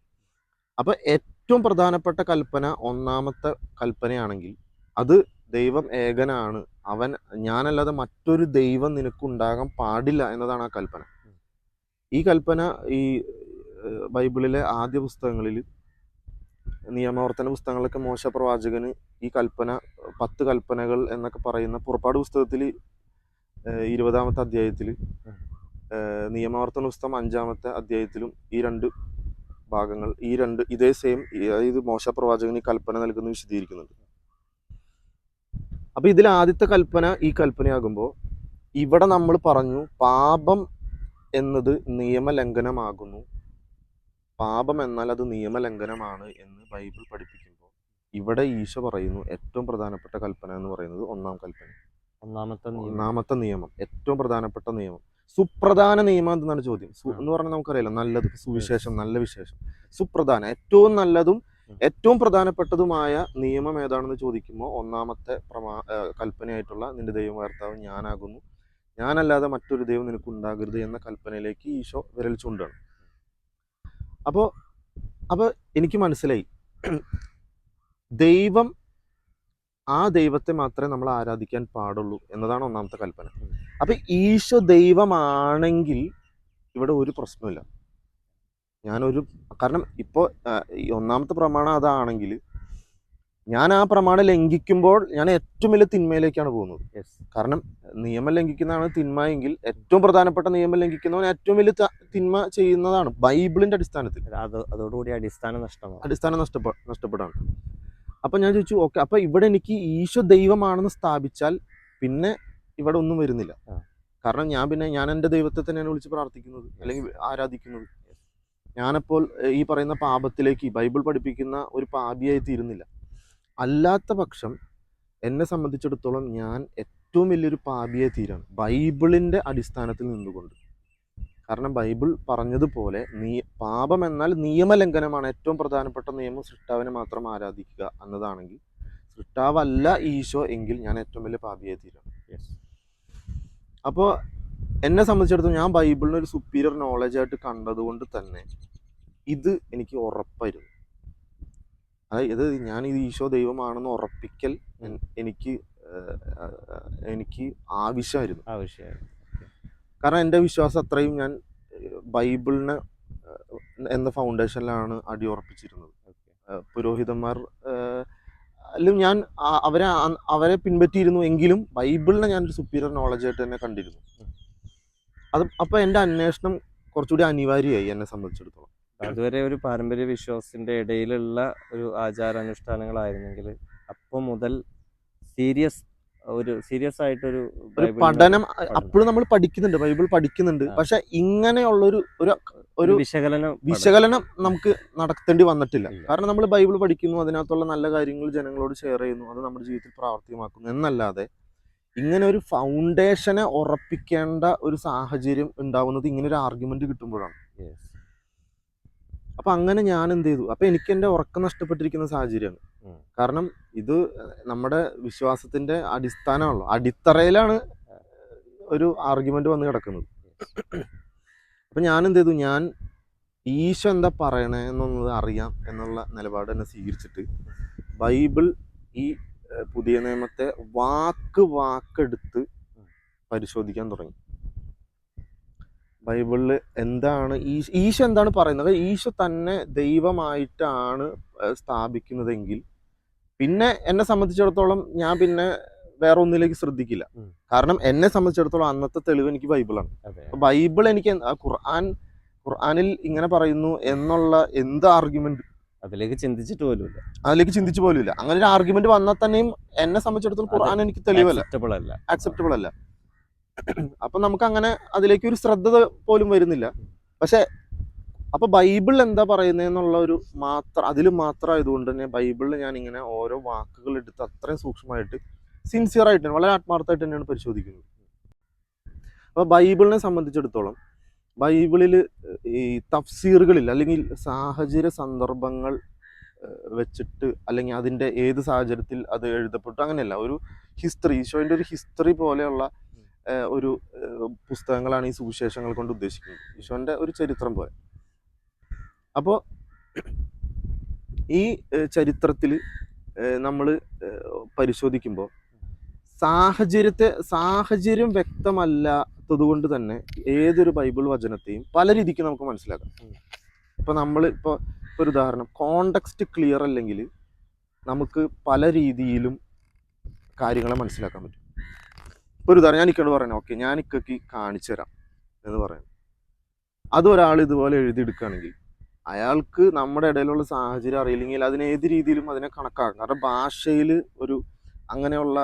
അപ്പൊ ഏറ്റവും പ്രധാനപ്പെട്ട കൽപ്പന ഒന്നാമത്തെ കൽപ്പനയാണെങ്കിൽ അത് ദൈവം ഏകനാണ്, ഞാനല്ലാതെ മറ്റൊരു ദൈവം നിനക്ക് ഉണ്ടാകാൻ പാടില്ല എന്നതാണ് ആ കൽപ്പന. ഈ കൽപ്പന ഈ ബൈബിളിലെ ആദ്യ പുസ്തകങ്ങളിൽ, നിയമാവർത്തന പുസ്തകങ്ങളിലൊക്കെ മോശ പ്രവാചകന് ഈ കൽപ്പന 10 കൽപ്പനകൾ എന്നൊക്കെ പറയുന്ന പുറപ്പാട് പുസ്തകത്തിൽ 20-ാമത്തെ അധ്യായത്തിൽ, നിയമാവർത്തന പുസ്തകം 5-ാമത്തെ അധ്യായത്തിലും ഈ 2 ഭാഗങ്ങൾ ഇതേ സെയിം, അതായത് മോശ പ്രവാചകന് ഈ കൽപ്പന നൽകുന്ന വിശദീകരിക്കുന്നുണ്ട്. അപ്പൊ ഇതിൽ ആദ്യത്തെ കൽപ്പന ഈ കൽപ്പനയാകുമ്പോൾ ഇവിടെ നമ്മൾ പറഞ്ഞു പാപം എന്നത് നിയമലംഘനമാകുന്നു, പാപം എന്നാൽ അത് നിയമലംഘനമാണ് എന്ന് ബൈബിൾ പഠിപ്പിക്കുമ്പോൾ ഇവിടെ ഈശോ പറയുന്നു ഏറ്റവും പ്രധാനപ്പെട്ട കൽപ്പന എന്ന് പറയുന്നത് ഒന്നാമത്തെ നിയമം, ഏറ്റവും പ്രധാനപ്പെട്ട നിയമം, സുപ്രധാന നിയമം എന്താണ് ചോദ്യം. എന്ന് പറഞ്ഞാൽ നമുക്കറിയാലോ, നല്ലത്, സുവിശേഷം, നല്ല വിശേഷം, സുപ്രധാന, ഏറ്റവും നല്ലതും ഏറ്റവും പ്രധാനപ്പെട്ടതുമായ നിയമം ഏതാണെന്ന് ചോദിക്കുമ്പോൾ ഒന്നാമത്തെ കൽപ്പനയായിട്ടുള്ള നിന്റെ ദൈവം കർത്താവ് ഞാനാകുന്നു, ഞാനല്ലാതെ മറ്റൊരു ദൈവം നിനക്ക് ഉണ്ടാകരുത് എന്ന കൽപ്പനയിലേക്ക് ഈശോ വിരൽ ചൂണ്ടാണ്. അപ്പോൾ എനിക്ക് മനസ്സിലായി, ആ ദൈവത്തെ മാത്രമേ നമ്മൾ ആരാധിക്കാൻ പാടുള്ളൂ എന്നതാണ് ഒന്നാമത്തെ കൽപ്പന. അപ്പൊ ഈശോ ദൈവമാണെങ്കിൽ ഇവിടെ ഒരു പ്രശ്നമില്ല. കാരണം ഇപ്പോൾ ഈ ഒന്നാമത്തെ പ്രമാണം അതാണെങ്കിൽ ഞാൻ ആ പ്രമാണം ലംഘിക്കുമ്പോൾ ഞാൻ ഏറ്റവും വലിയ തിന്മയിലേക്കാണ് പോകുന്നത്. കാരണം നിയമം ലംഘിക്കുന്നതാണ് തിന്മ എങ്കിൽ ഏറ്റവും പ്രധാനപ്പെട്ട നിയമം ലംഘിക്കുന്നവൻ ഏറ്റവും വലിയ തിന്മ ചെയ്യുന്നതാണ് ബൈബിളിന്റെ അടിസ്ഥാനത്തിൽ. അതോടുകൂടി അടിസ്ഥാനം നഷ്ടപ്പെടാണ്. അപ്പൊ ഞാൻ ചോദിച്ചു, ഓക്കെ, അപ്പൊ ഇവിടെ എനിക്ക് ഈശോ ദൈവമാണെന്ന് സ്ഥാപിച്ചാൽ പിന്നെ ഇവിടെ ഒന്നും വരുന്നില്ല. കാരണം ഞാൻ എൻ്റെ ദൈവത്തെ തന്നെയാണ് വിളിച്ച് പ്രാർത്ഥിക്കുന്നത് അല്ലെങ്കിൽ ആരാധിക്കുന്നത്. ഞാനപ്പോൾ ഈ പറയുന്ന പാപത്തിലേക്ക് ബൈബിൾ പഠിപ്പിക്കുന്ന ഒരു പാപിയായി തീരുന്നില്ല. അല്ലാത്ത പക്ഷം എന്നെ സംബന്ധിച്ചിടത്തോളം ഞാൻ ഏറ്റവും വലിയൊരു പാപിയായി തീരാണ് ബൈബിളിന്റെ അടിസ്ഥാനത്തിൽ നിന്നുകൊണ്ട്. കാരണം ബൈബിൾ പറഞ്ഞതുപോലെ പാപം എന്നാൽ നിയമലംഘനമാണ്. ഏറ്റവും പ്രധാനപ്പെട്ട നിയമം സൃഷ്ടാവിനെ മാത്രം ആരാധിക്കുക എന്നതാണെങ്കിൽ സൃഷ്ടാവല്ല ഈശോ എങ്കിൽ ഞാൻ ഏറ്റവും വലിയ പാപിയായി തീരാണ്. അപ്പോൾ എന്നെ സംബന്ധിച്ചിടത്തോളം ഞാൻ ബൈബിളിന് ഒരു സുപ്പീരിയർ നോളജ് ആയിട്ട് കണ്ടതുകൊണ്ട് തന്നെ ഇത് എനിക്ക് ഉറപ്പായിരുന്നു. അതായത് ഞാൻ ഇത് ഈശോ ദൈവമാണെന്ന് ഉറപ്പിക്കൽ എനിക്ക് ആവശ്യമായിരുന്നു. കാരണം എൻ്റെ വിശ്വാസം അത്രയും ഞാൻ ബൈബിളിനെ എന്ന ഫൗണ്ടേഷനിലാണ് അടിയുറപ്പിച്ചിരുന്നത്. പുരോഹിതന്മാർ അല്ലെങ്കിൽ ഞാൻ അവരെ പിൻപറ്റിയിരുന്നു എങ്കിലും ബൈബിളിനെ ഞാനൊരു സുപ്പീരിയർ നോളജ് ആയിട്ട് തന്നെ കണ്ടിരുന്നു. അപ്പോൾ എൻ്റെ അന്വേഷണം കുറച്ചുകൂടി അനിവാര്യമായി എന്നെ സംബന്ധിച്ചിടത്തോളം. അതുവരെ ഒരു പാരമ്പര്യ വിശ്വാസത്തിന്റെ ഇടയിലുള്ള ഒരു ആചാരാനുഷ്ഠാനങ്ങളായിരുന്നെങ്കിൽ അപ്പം മുതൽ സീരിയസ് ആയിട്ടൊരു പഠനം അപ്പോഴും നമ്മൾ പഠിക്കുന്നുണ്ട്, ബൈബിൾ പഠിക്കുന്നുണ്ട്. പക്ഷെ ഇങ്ങനെയുള്ളൊരു ഒരു വിശകലനം നമുക്ക് നടത്തേണ്ടി വന്നിട്ടില്ല. കാരണം നമ്മൾ ബൈബിൾ പഠിക്കുന്നു, അതിനകത്തുള്ള നല്ല കാര്യങ്ങൾ ജനങ്ങളോട് ഷെയർ ചെയ്യുന്നു, അത് നമ്മുടെ ജീവിതത്തിൽ പ്രാവർത്തികമാക്കുന്നു എന്നല്ലാതെ ഇങ്ങനെ ഒരു ഫൗണ്ടേഷനെ ഉറപ്പിക്കേണ്ട ഒരു സാഹചര്യം ഉണ്ടാവുന്നത് ഇങ്ങനെ ഒരു ആർഗ്യുമെന്റ് കിട്ടുമ്പോഴാണ്. അപ്പൊ അങ്ങനെ ഞാൻ എന്ത് ചെയ്തു, അപ്പൊ എനിക്ക് എൻ്റെ ഉറക്കം നഷ്ടപ്പെട്ടിരിക്കുന്ന സാഹചര്യമാണ്. കാരണം ഇത് നമ്മുടെ വിശ്വാസത്തിന്റെ അടിസ്ഥാനമാണല്ലോ, അടിത്തറയിലാണ് ഒരു ആർഗ്യുമെന്റ് വന്ന് കിടക്കുന്നത്. അപ്പൊ ഞാൻ എന്ത് ചെയ്തു, ഞാൻ ഈശോ എന്താ പറയണേ എന്നുള്ളത് അറിയാം എന്നുള്ള നിലപാട് തന്നെ സ്വീകരിച്ചിട്ട് ബൈബിൾ ഈ പുതിയ നിയമത്തെ വാക്കെടുത്ത് പരിശോധിക്കാൻ തുടങ്ങി. ബൈബിളിൽ എന്താണ് ഈശോ എന്താണ് പറയുന്നത്, ഈശോ തന്നെ ദൈവമായിട്ടാണ് സ്ഥാപിക്കുന്നതെങ്കിൽ പിന്നെ എന്നെ സംബന്ധിച്ചിടത്തോളം ഞാൻ പിന്നെ വേറെ ഒന്നിലേക്ക് ശ്രദ്ധിക്കില്ല. കാരണം എന്നെ സംബന്ധിച്ചിടത്തോളം അന്നത്തെ തെളിവ് എനിക്ക് ബൈബിളാണ്. ബൈബിൾ എനിക്ക് ഖുർആനിൽ ഇങ്ങനെ പറയുന്നു എന്നുള്ള എന്ത് ആർഗ്യുമെന്റ് അതിലേക്ക് ചിന്തിച്ചു പോലുമില്ല. അങ്ങനെ ഒരു ആർഗ്യുമെന്റ് വന്നാൽ തന്നെയും എന്നെ സംബന്ധിച്ചിടത്തോളം ഖുർആൻ എനിക്ക് തെളിവല്ല, അക്സെപ്റ്റബിൾ അല്ല. അപ്പൊ നമുക്ക് അങ്ങനെ അതിലേക്ക് ഒരു ശ്രദ്ധ പോലും വരുന്നില്ല. പക്ഷെ അപ്പൊ ബൈബിൾ എന്താ പറയുന്നതെന്നുള്ള ഒരു മാത്രം അതിൽ മാത്രം ആയതുകൊണ്ട് തന്നെ ബൈബിളിൽ ഞാൻ ഇങ്ങനെ ഓരോ വാക്കുകൾ എടുത്ത് അത്രയും സൂക്ഷ്മമായിട്ട് സിൻസിയർ ആയിട്ട് വളരെ ആത്മാർത്ഥമായിട്ട് തന്നെയാണ് പരിശോധിക്കുന്നത്. അപ്പൊ ബൈബിളിനെ സംബന്ധിച്ചിടത്തോളം ബൈബിളിൽ ഈ തഫ്സീറുകളിൽ അല്ലെങ്കിൽ സാഹചര്യ സന്ദർഭങ്ങൾ വെച്ചിട്ട് അല്ലെങ്കിൽ അതിൻ്റെ ഏത് സാഹചര്യത്തിൽ അത് എഴുതപ്പെട്ടു അങ്ങനെയല്ല, ഒരു ഹിസ്റ്ററി, ഈശോയുടെ ഒരു ഹിസ്റ്ററി പോലെയുള്ള ഒരു പുസ്തകങ്ങളാണ് ഈ സുവിശേഷങ്ങൾ കൊണ്ട് ഉദ്ദേശിക്കുന്നത്, ഈശോന്റെ ഒരു ചരിത്രം പോലെ. അപ്പോൾ ഈ ചരിത്രത്തിൽ നമ്മൾ പരിശോധിക്കുമ്പോൾ സാഹചര്യം വ്യക്തമല്ലാത്തത് കൊണ്ട് തന്നെ ഏതൊരു ബൈബിൾ വചനത്തെയും പല രീതിക്ക് നമുക്ക് മനസ്സിലാക്കാം. ഇപ്പൊ നമ്മൾ ഇപ്പോൾ ഒരു ഉദാഹരണം, കോണ്ടെക്സ്റ്റ് ക്ലിയർ അല്ലെങ്കിൽ നമുക്ക് പല രീതിയിലും കാര്യങ്ങളെ മനസ്സിലാക്കാൻ പറ്റും. ഒരു ഉദാഹരണം ഞാൻ ഇക്കോട് പറയണം, ഓക്കെ ഞാൻ ഇക്കയ്ക്ക് കാണിച്ചു തരാം എന്ന് പറയാം. അതൊരാൾ ഇതുപോലെ എഴുതിയെടുക്കുകയാണെങ്കിൽ അയാൾക്ക് നമ്മുടെ ഇടയിലുള്ള സാഹചര്യം അറിയില്ലെങ്കിൽ അതിന് ഏത് രീതിയിലും അതിനെ കണക്കാക്കാം. കാരണം ഭാഷയിൽ ഒരു അങ്ങനെയുള്ള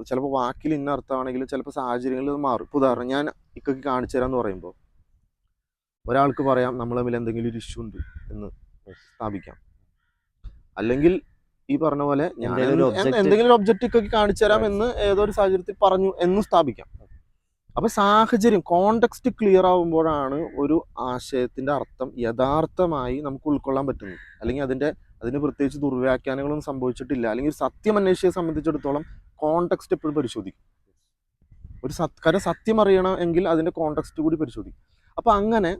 ചിലപ്പോൾ വാക്കിൽ ഇന്ന അർത്ഥമാണെങ്കിലും ചിലപ്പോൾ സാഹചര്യങ്ങളിൽ മാറും. ഇപ്പോൾ ഉദാഹരണം ഞാൻ ഇക്കയ്ക്ക് കാണിച്ചു തരാമെന്ന് പറയുമ്പോൾ ഒരാൾക്ക് പറയാം നമ്മൾ തമ്മിൽ എന്തെങ്കിലും ഒരു ഇഷ്യൂ ഉണ്ട് എന്ന് സ്ഥാപിക്കാം. അല്ലെങ്കിൽ ഈ പറഞ്ഞ പോലെ ഞാൻ എന്തെങ്കിലും ഒരു ഒബ്ജക്റ്റ് ഇക്കയ്ക്ക് കാണിച്ചു തരാം എന്ന് ഏതോ ഒരു സാഹചര്യത്തിൽ പറഞ്ഞു എന്നും സ്ഥാപിക്കാം. അപ്പൊ സാഹചര്യം കോണ്ടെക്സ്റ്റ് ക്ലിയർ ആവുമ്പോഴാണ് ഒരു ആശയത്തിന്റെ അർത്ഥം യഥാർത്ഥമായി നമുക്ക് ഉൾക്കൊള്ളാൻ പറ്റുന്നത്. അല്ലെങ്കിൽ അതിന് പ്രത്യേകിച്ച് ദുർവ്യാഖ്യാനങ്ങളൊന്നും സംഭവിച്ചിട്ടില്ല. അല്ലെങ്കിൽ സത്യം അന്വേഷിയെ സംബന്ധിച്ചിടത്തോളം കോണ്ടെക്സ്റ്റ് എപ്പോഴും പരിശോധിക്കും. കാരണം സത്യം അറിയണമെങ്കിൽ അതിന്റെ കോണ്ടെക്സ്റ്റ് കൂടി പരിശോധിക്കും. അപ്പൊ അങ്ങനെ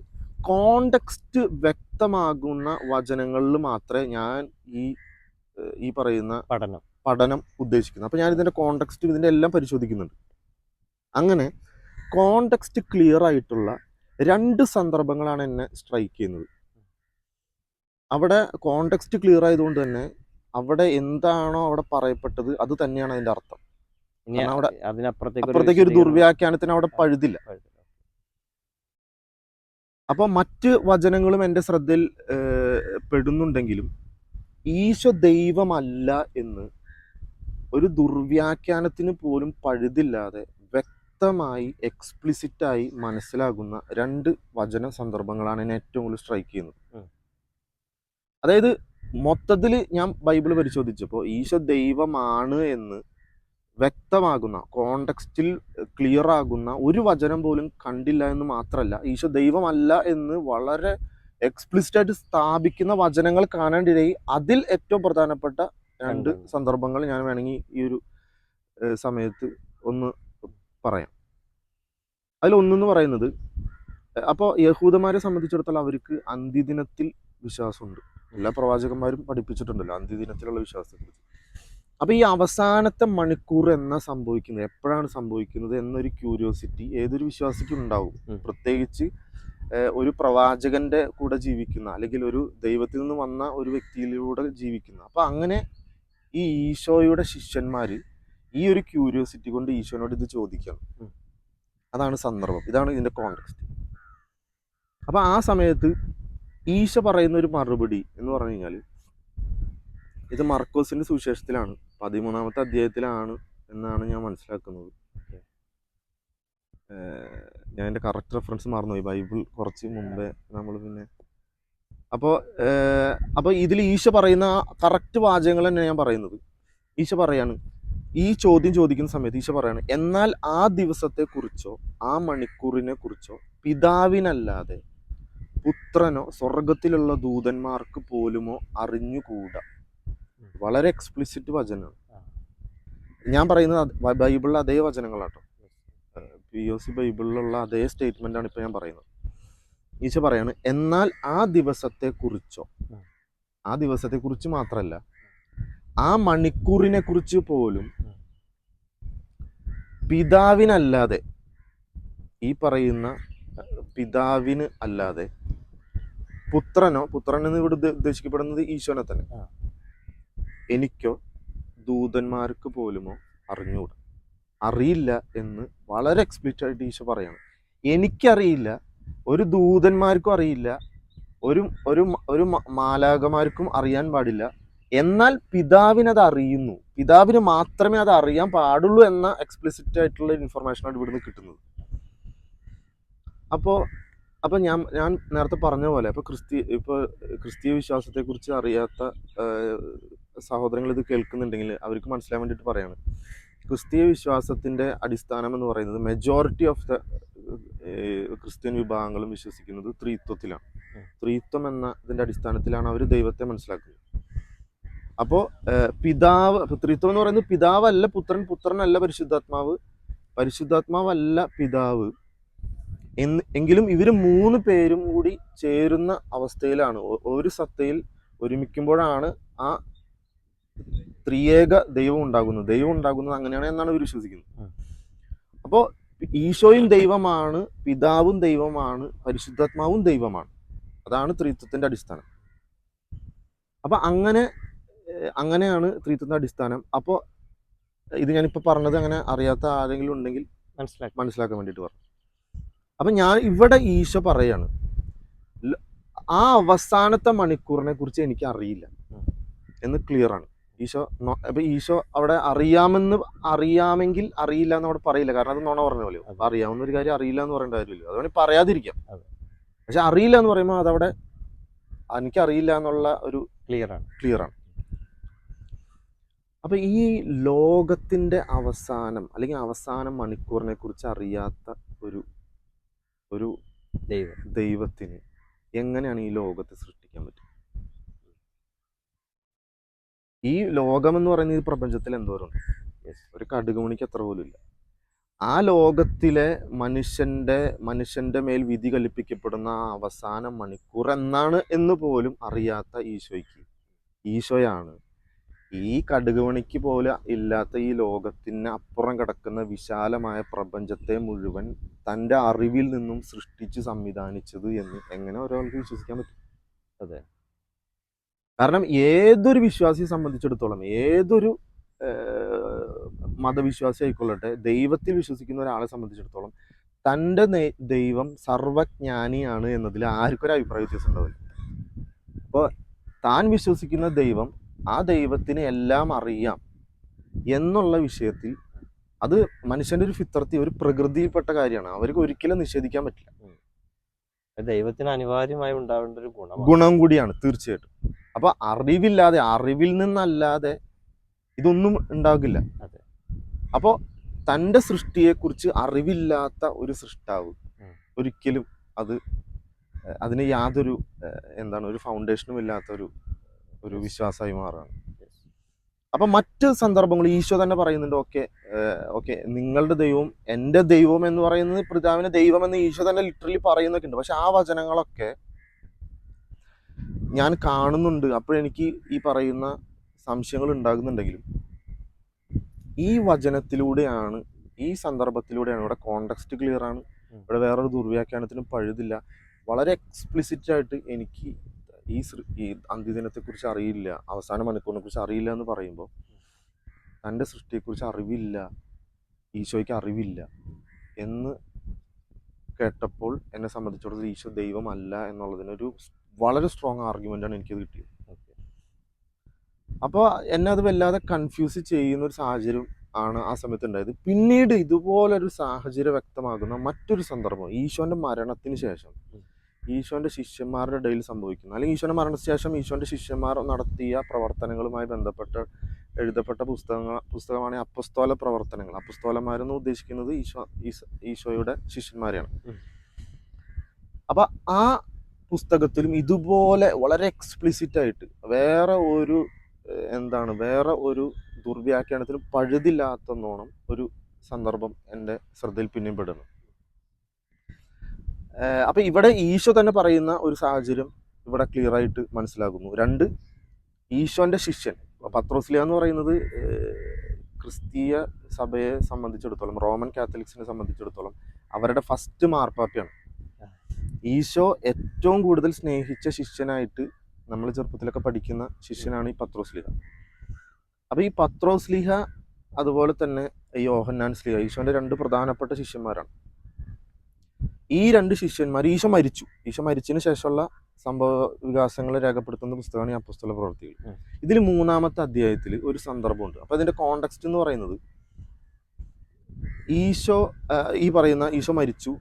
കോണ്ടെക്സ്റ്റ് വ്യക്തമാകുന്ന വചനങ്ങളിൽ മാത്രമേ ഞാൻ ഈ പറയുന്ന പഠനം ഉദ്ദേശിക്കുന്നു. അപ്പൊ ഞാൻ ഇതിന്റെ കോണ്ടെക്സ്റ്റ് ഇതിന്റെ എല്ലാം പരിശോധിക്കുന്നുണ്ട്. അങ്ങനെ കോണ്ടെക്സ്റ്റ് ക്ലിയർ ആയിട്ടുള്ള 2 സന്ദർഭങ്ങളാണ് എന്നെ സ്ട്രൈക്ക് ചെയ്യുന്നത്. അവിടെ കോണ്ടെക്സ്റ്റ് ക്ലിയർ ആയതുകൊണ്ട് തന്നെ അവിടെ എന്താണോ അവിടെ പറയപ്പെട്ടത് അത് തന്നെയാണ് അതിന്റെ അർത്ഥം. അപ്പുറത്തേക്ക് ഒരു ദുർവ്യാഖ്യാനത്തിന് അവിടെ പഴുതില്ല. അപ്പൊ മറ്റ് വചനങ്ങളും എൻ്റെ ശ്രദ്ധയിൽ പെടുന്നുണ്ടെങ്കിലും ഈശോ ദൈവമല്ല എന്ന് ഒരു ദുർവ്യാഖ്യാനത്തിന് പോലും പഴുതില്ലാതെ വ്യക്തമായി എക്സ്പ്ലിസിറ്റായി മനസ്സിലാകുന്ന 2 വചന സന്ദർഭങ്ങളാണ് എന്നെ ഏറ്റവും കൂടുതൽ സ്ട്രൈക്ക് ചെയ്യുന്നത്. അതായത് മൊത്തത്തിൽ ഞാൻ ബൈബിൾ പരിശോധിച്ചപ്പോൾ ഈശോ ദൈവമാണ് എന്ന് വ്യക്തമാകുന്ന കോണ്ടെക്സ്റ്റിൽ ക്ലിയർ ആകുന്ന ഒരു വചനം പോലും കണ്ടില്ല എന്ന് മാത്രമല്ല, ഈശോ ദൈവമല്ല എന്ന് വളരെ എക്സ്പ്ലിസിറ്റ് ആയിട്ട് സ്ഥാപിക്കുന്ന വചനങ്ങൾ കാണാണ്ടിടയായി. അതിൽ ഏറ്റവും പ്രധാനപ്പെട്ട 2 സന്ദർഭങ്ങൾ ഞാൻ വേണമെങ്കിൽ ഈ ഒരു സമയത്ത് ഒന്ന് പറയാം. അതിലൊന്നെന്ന് പറയുന്നത്, അപ്പോൾ യഹൂദന്മാരെ സംബന്ധിച്ചിടത്തോളം അവർക്ക് അന്ത്യദിനത്തിൽ വിശ്വാസമുണ്ട്. എല്ലാ പ്രവാചകന്മാരും പഠിപ്പിച്ചിട്ടുണ്ടല്ലോ അന്ത്യദിനത്തിലുള്ള വിശ്വാസത്തെക്കുറിച്ച്. അപ്പോൾ ഈ അവസാനത്തെ മണിക്കൂർ സംഭവിക്കുന്നത് എപ്പോഴാണ് സംഭവിക്കുന്നത് എന്നൊരു ക്യൂരിയോസിറ്റി ഏതൊരു വിശ്വാസിക്കും ഉണ്ടാവും. പ്രത്യേകിച്ച് ഒരു പ്രവാചകന്റെ കൂടെ ജീവിക്കുന്ന അല്ലെങ്കിൽ ഒരു ദൈവത്തിൽ നിന്ന് വന്ന ഒരു വ്യക്തിയിലൂടെ ജീവിക്കുന്ന. അപ്പം അങ്ങനെ ഈ ഈശോയുടെ ശിഷ്യന്മാർ ഈ ഒരു ക്യൂരിയോസിറ്റി കൊണ്ട് ഈശോനോട് ഇത് ചോദിക്കണം. അതാണ് സന്ദർഭം, ഇതാണ് ഇതിൻ്റെ കോണ്ടെക്സ്റ്റ്. അപ്പം ആ സമയത്ത് ഈശോ പറയുന്ന ഒരു മറുപടി എന്ന് പറഞ്ഞു കഴിഞ്ഞാൽ, ഇത് മർക്കോസിന്റെ സുവിശേഷത്തിലാണ്, 13-ാമത്തെ അധ്യായത്തിലാണ് എന്നാണ് ഞാൻ മനസ്സിലാക്കുന്നത്. ഞാൻ എൻ്റെ കറക്റ്റ് റെഫറൻസ് മറന്നുപോയി, ബൈബിൾ കുറച്ച് മുമ്പേ നമ്മൾ പിന്നെ. അപ്പോൾ ഇതിൽ ഈശോ പറയുന്ന കറക്റ്റ് വാചകങ്ങൾ തന്നെ ഞാൻ പറയുന്നത്. ഈശോ പറയാണ്, ഈ ചോദ്യം ചോദിക്കുന്ന സമയത്ത് ഈശോ പറയാണ്, എന്നാൽ ആ ദിവസത്തെക്കുറിച്ചോ ആ മണിക്കൂറിനെ കുറിച്ചോ പിതാവിനല്ലാതെ പുത്രനോ സ്വർഗത്തിലുള്ള ദൂതന്മാർക്ക് പോലുമോ അറിഞ്ഞുകൂടാ. വളരെ എക്സ്പ്ലിസിറ്റ് വചനമാണ്. ഞാൻ പറയുന്നത് ബൈബിളിലെ അതേ വചനങ്ങളാട്ടോ, POC ബൈബിളിലുള്ള അതേ സ്റ്റേറ്റ്മെന്റ് ആണ് ഇപ്പോൾ ഞാൻ പറയുന്നത്. ഈശോ പറയാണ്, എന്നാൽ ആ ദിവസത്തെക്കുറിച്ച് മാത്രമല്ല, ആ മണിക്കൂറിനെ കുറിച്ച് പോലും പിതാവിനല്ലാതെ, ഈ പറയുന്ന പിതാവിന് അല്ലാതെ പുത്രൻ എന്ന് ഇവിടെ ഉദ്ദേശിക്കപ്പെടുന്നത് ഈശോനെ തന്നെ, എനിക്കോ ദൂതന്മാർക്ക് പോലുമോ അറിയില്ല എന്ന് വളരെ എക്സ്പ്ലിസിറ്റ് ആയിട്ട് ഈശോ പറയാണ്. എനിക്കറിയില്ല, ഒരു ദൂതന്മാർക്കും അറിയില്ല, ഒരു മാലാഖമാർക്കും അറിയാൻ പാടില്ല. എന്നാൽ പിതാവിനത് അറിയുന്നു, പിതാവിന് മാത്രമേ അത് അറിയാൻ പാടുള്ളൂ എന്ന എക്സ്പ്ലിസിറ്റ് ആയിട്ടുള്ള ഇൻഫർമേഷനാണ് ഇവിടുന്ന് കിട്ടുന്നത്. അപ്പോൾ അപ്പം ഞാൻ നേരത്തെ പറഞ്ഞ പോലെ ഇപ്പോൾ ക്രിസ്തീയ വിശ്വാസത്തെക്കുറിച്ച് അറിയാത്ത സഹോദരങ്ങൾ ഇത് കേൾക്കുന്നുണ്ടെങ്കിൽ അവർക്ക് മനസ്സിലാൻ വേണ്ടിയിട്ട് പറയാണ്. ക്രിസ്തീയ വിശ്വാസത്തിൻ്റെ അടിസ്ഥാനം എന്ന് പറയുന്നത് മെജോറിറ്റി ഓഫ് ദ ക്രിസ്ത്യൻ വിഭാഗങ്ങളും വിശ്വസിക്കുന്നത് ത്രിത്വത്തിലാണ്. ത്രിത്വം എന്നതിൻ്റെ അടിസ്ഥാനത്തിലാണ് അവർ ദൈവത്തെ മനസ്സിലാക്കുന്നത്. അപ്പോൾ ത്രിത്വം എന്ന് പറയുന്നത് പിതാവല്ല പുത്രൻ, പുത്രനല്ല പരിശുദ്ധാത്മാവ്, പരിശുദ്ധാത്മാവല്ല പിതാവ് എങ്കിലും ഇവർ 3 പേരും കൂടി ചേരുന്ന അവസ്ഥയിലാണ് ഒരു സത്തയിൽ ഒരുമിക്കുമ്പോഴാണ് ആ ത്രിയേക ദൈവം ഉണ്ടാകുന്നത് അങ്ങനെയാണ് എന്നാണ് ഇവർ വിശ്വസിക്കുന്നത്. അപ്പോൾ ഈശോയും ദൈവമാണ്, പിതാവും ദൈവമാണ്, പരിശുദ്ധാത്മാവും ദൈവമാണ്. അതാണ് ത്രിത്വത്തിന്റെ അടിസ്ഥാനം. അപ്പൊ അങ്ങനെയാണ് ത്രിത്വത്തിന്റെ അടിസ്ഥാനം. അപ്പോൾ ഇത് ഞാനിപ്പോൾ പറഞ്ഞത് അങ്ങനെ അറിയാത്ത ആരെങ്കിലും ഉണ്ടെങ്കിൽ മനസ്സിലാക്കാൻ വേണ്ടിയിട്ട് പറഞ്ഞു. അപ്പം ഇവിടെ ഈശോ പറയാണ്, ആ അവസാനത്തെ മണിക്കൂറിനെ കുറിച്ച് എനിക്ക് അറിയില്ല എന്ന് ക്ലിയർ ആണ്. ഈശോ അവിടെ അറിയാമെങ്കിൽ അറിയില്ല എന്ന് അവിടെ പറയില്ല, കാരണം അത് നുണ പറഞ്ഞ പോലെ. അപ്പൊ അറിയാവുന്ന ഒരു കാര്യം അറിയില്ല എന്ന് പറയേണ്ട കാര്യമില്ല, അതുകൊണ്ട് പറയാതിരിക്കാം. പക്ഷെ അറിയില്ല എന്ന് പറയുമ്പോൾ അതവിടെ എനിക്കറിയില്ല എന്നുള്ള ഒരു ക്ലിയർ ആണ്. അപ്പൊ ഈ ലോകത്തിന്റെ അവസാനം അല്ലെങ്കിൽ അവസാന മണിക്കൂറിനെ കുറിച്ച് അറിയാത്ത ഒരു ദൈവത്തിന് എങ്ങനെയാണ് ഈ ലോകത്തെ സൃഷ്ടിക്കാൻ പറ്റുക? ഈ ലോകം എന്ന് പറയുന്നത് ഈ പ്രപഞ്ചത്തിൽ എന്തോരം ഒരു കടുകുമണിക്ക് അത്ര പോലും ഇല്ല. ആ ലോകത്തിലെ മനുഷ്യന്റെ മേൽ വിധി കൽപ്പിക്കപ്പെടുന്ന ആ അവസാന മണിക്കൂർ എന്നാണ് എന്ന് പോലും അറിയാത്ത ഈശോയാണ് ഈ കടുകുമണിക്ക് പോലും ഇല്ലാത്ത ഈ ലോകത്തിന് അപ്പുറം കിടക്കുന്ന വിശാലമായ പ്രപഞ്ചത്തെ മുഴുവൻ തൻ്റെ അറിവിൽ നിന്നും സൃഷ്ടിച്ച് സംവിധാനിച്ചത് എന്ന് എങ്ങനെ ഒരാൾക്ക് വിശ്വസിക്കാൻ പറ്റും? അതെ, കാരണം ഏതൊരു വിശ്വാസിയെ സംബന്ധിച്ചിടത്തോളം, ഏതൊരു മതവിശ്വാസി ആയിക്കൊള്ളട്ടെ, ദൈവത്തിൽ വിശ്വസിക്കുന്ന ഒരാളെ സംബന്ധിച്ചിടത്തോളം തൻ്റെ ദൈവം സർവജ്ഞാനിയാണ് എന്നതിൽ ആർക്കും ഒരു അഭിപ്രായ വ്യത്യാസം ഉണ്ടാവില്ല. അപ്പോൾ താൻ വിശ്വസിക്കുന്ന ദൈവം, ആ ദൈവത്തിന് എല്ലാം അറിയാം എന്നുള്ള വിഷയത്തിൽ അത് മനുഷ്യന്റെ ഒരു ഫിത്രത്തി, ഒരു പ്രകൃതിയിൽപ്പെട്ട കാര്യമാണ്. അവർക്ക് ഒരിക്കലും നിഷേധിക്കാൻ പറ്റില്ല. ദൈവത്തിന് അനിവാര്യമായി ഉണ്ടാവേണ്ട ഒരു ഗുണം കൂടിയാണ് തീർച്ചയായിട്ടും. അപ്പൊ അറിവിൽ നിന്നല്ലാതെ ഇതൊന്നും ഉണ്ടാകില്ല. അപ്പോൾ തൻ്റെ സൃഷ്ടിയെക്കുറിച്ച് അറിവില്ലാത്ത ഒരു സൃഷ്ടാവ് ഒരിക്കലും അതിന് യാതൊരു ഒരു ഫൗണ്ടേഷനും ഇല്ലാത്ത ഒരു വിശ്വാസമായി മാറാണ്. അപ്പം മറ്റ് സന്ദർഭങ്ങൾ ഈശോ തന്നെ പറയുന്നുണ്ട്, ഓക്കെ നിങ്ങളുടെ ദൈവവും എൻ്റെ ദൈവവും എന്ന് പറയുന്നത് പിതാവിന് ദൈവം എന്ന് ഈശോ തന്നെ ലിറ്ററലി പറയുന്നൊക്കെ ഉണ്ട്. പക്ഷെ ആ വചനങ്ങളൊക്കെ ഞാൻ കാണുന്നുണ്ട്. അപ്പോഴെനിക്ക് ഈ പറയുന്ന സംശയങ്ങൾ ഉണ്ടാകുന്നുണ്ടെങ്കിലും ഈ വചനത്തിലൂടെയാണ്, ഈ സന്ദർഭത്തിലൂടെയാണ്, ഇവിടെ കോണ്ടെക്സ്റ്റ് ക്ലിയർ ആണ്, ഇവിടെ വേറൊരു ദുർവ്യാഖ്യാനത്തിനും പഴുതില്ല. വളരെ എക്സ്പ്ലിസിറ്റ് ആയിട്ട് എനിക്ക് ഈ അന്ത്യദിനത്തെക്കുറിച്ച് അറിയില്ല, അവസാന മണിക്കൂറിനെ കുറിച്ച് അറിയില്ല എന്ന് പറയുമ്പോൾ തൻ്റെ സൃഷ്ടിയെക്കുറിച്ച് അറിവില്ല, ഈശോയ്ക്ക് അറിവില്ല എന്ന് കേട്ടപ്പോൾ എന്നെ സംബന്ധിച്ചിടത്തോളം ഈശോ ദൈവമല്ല എന്നുള്ളതിനൊരു വളരെ സ്ട്രോങ് ആർഗ്യുമെൻ്റാണ് എനിക്കത് കിട്ടിയത്. അപ്പോൾ എന്നെ അത് വല്ലാതെ കൺഫ്യൂസ് ചെയ്യുന്ന ഒരു സാഹചര്യം ആണ് ആ സമയത്ത് ഉണ്ടായത്. പിന്നീട് ഇതുപോലൊരു സാഹചര്യം വ്യക്തമാകുന്ന മറ്റൊരു സന്ദർഭം ഈശോൻ്റെ മരണത്തിന് ശേഷം ഈശോൻ്റെ ശിഷ്യന്മാരുടെ ഇടയിൽ സംഭവിക്കുന്നു, അല്ലെങ്കിൽ ഈശോൻ്റെ മരണത്തിന് ശേഷം ഈശോൻ്റെ ശിഷ്യന്മാർ നടത്തിയ പ്രവർത്തനങ്ങളുമായി ബന്ധപ്പെട്ട് എഴുതപ്പെട്ട പുസ്തകമാണ് അപ്പസ്തോല പ്രവർത്തനങ്ങൾ. അപ്പസ്തോലന്മാരെന്ന് ഉദ്ദേശിക്കുന്നത് ഈശോയുടെ ശിഷ്യന്മാരെയാണ്. അപ്പം ആ പുസ്തകത്തിലും ഇതുപോലെ വളരെ എക്സ്പ്ലിസിറ്റ് ആയിട്ട് വേറെ ഒരു ദുർവ്യാഖ്യാനത്തിന് പഴുതില്ലാത്തെന്നോണം ഒരു സന്ദർഭം എൻ്റെ ശ്രദ്ധയിൽ പിന്നെയും പെടുന്നു. അപ്പൊ ഇവിടെ ഈശോ തന്നെ പറയുന്ന ഒരു സാഹചര്യം ഇവിടെ ക്ലിയർ ആയിട്ട് മനസ്സിലാകുന്നു. 2, ഈശോന്റെ ശിഷ്യൻ പത്രോസ്ലിയ എന്ന് പറയുന്നത് ക്രിസ്തീയ സഭയെ സംബന്ധിച്ചിടത്തോളം, റോമൻ കാത്തലിക്സിനെ സംബന്ധിച്ചിടത്തോളം അവരുടെ ഫസ്റ്റ് മാർപ്പാപ്പയാണ്. ഈശോ ഏറ്റവും കൂടുതൽ സ്നേഹിച്ച ശിഷ്യനായിട്ട് നമ്മൾ ചെറുപ്പത്തിലൊക്കെ പഠിക്കുന്ന ശിഷ്യനാണ് ഈ പത്രോസ്ലിഹ. അപ്പൊ ഈ പത്രോസ്ലിഹ അതുപോലെ തന്നെ യോഹന്നാൻ സ്ലിഹ ഈശോന്റെ 2 പ്രധാനപ്പെട്ട ശിഷ്യന്മാരാണ്. ഈ 2 ശിഷ്യന്മാർ ഈശോ മരിച്ചതിന് ശേഷമുള്ള സംഭവ വികാസങ്ങൾ രേഖപ്പെടുത്തുന്ന പുസ്തകമാണ് ഈ അപ്പോസ്തല പ്രവൃത്തികൾ. ഇതിൽ 3-ാമത്തെ അധ്യായത്തിൽ ഒരു സന്ദർഭമുണ്ട്. അപ്പൊ അതിന്റെ കോണ്ടെക്സ്റ്റ് എന്ന് പറയുന്നത് ഈശോ മരിച്ചു,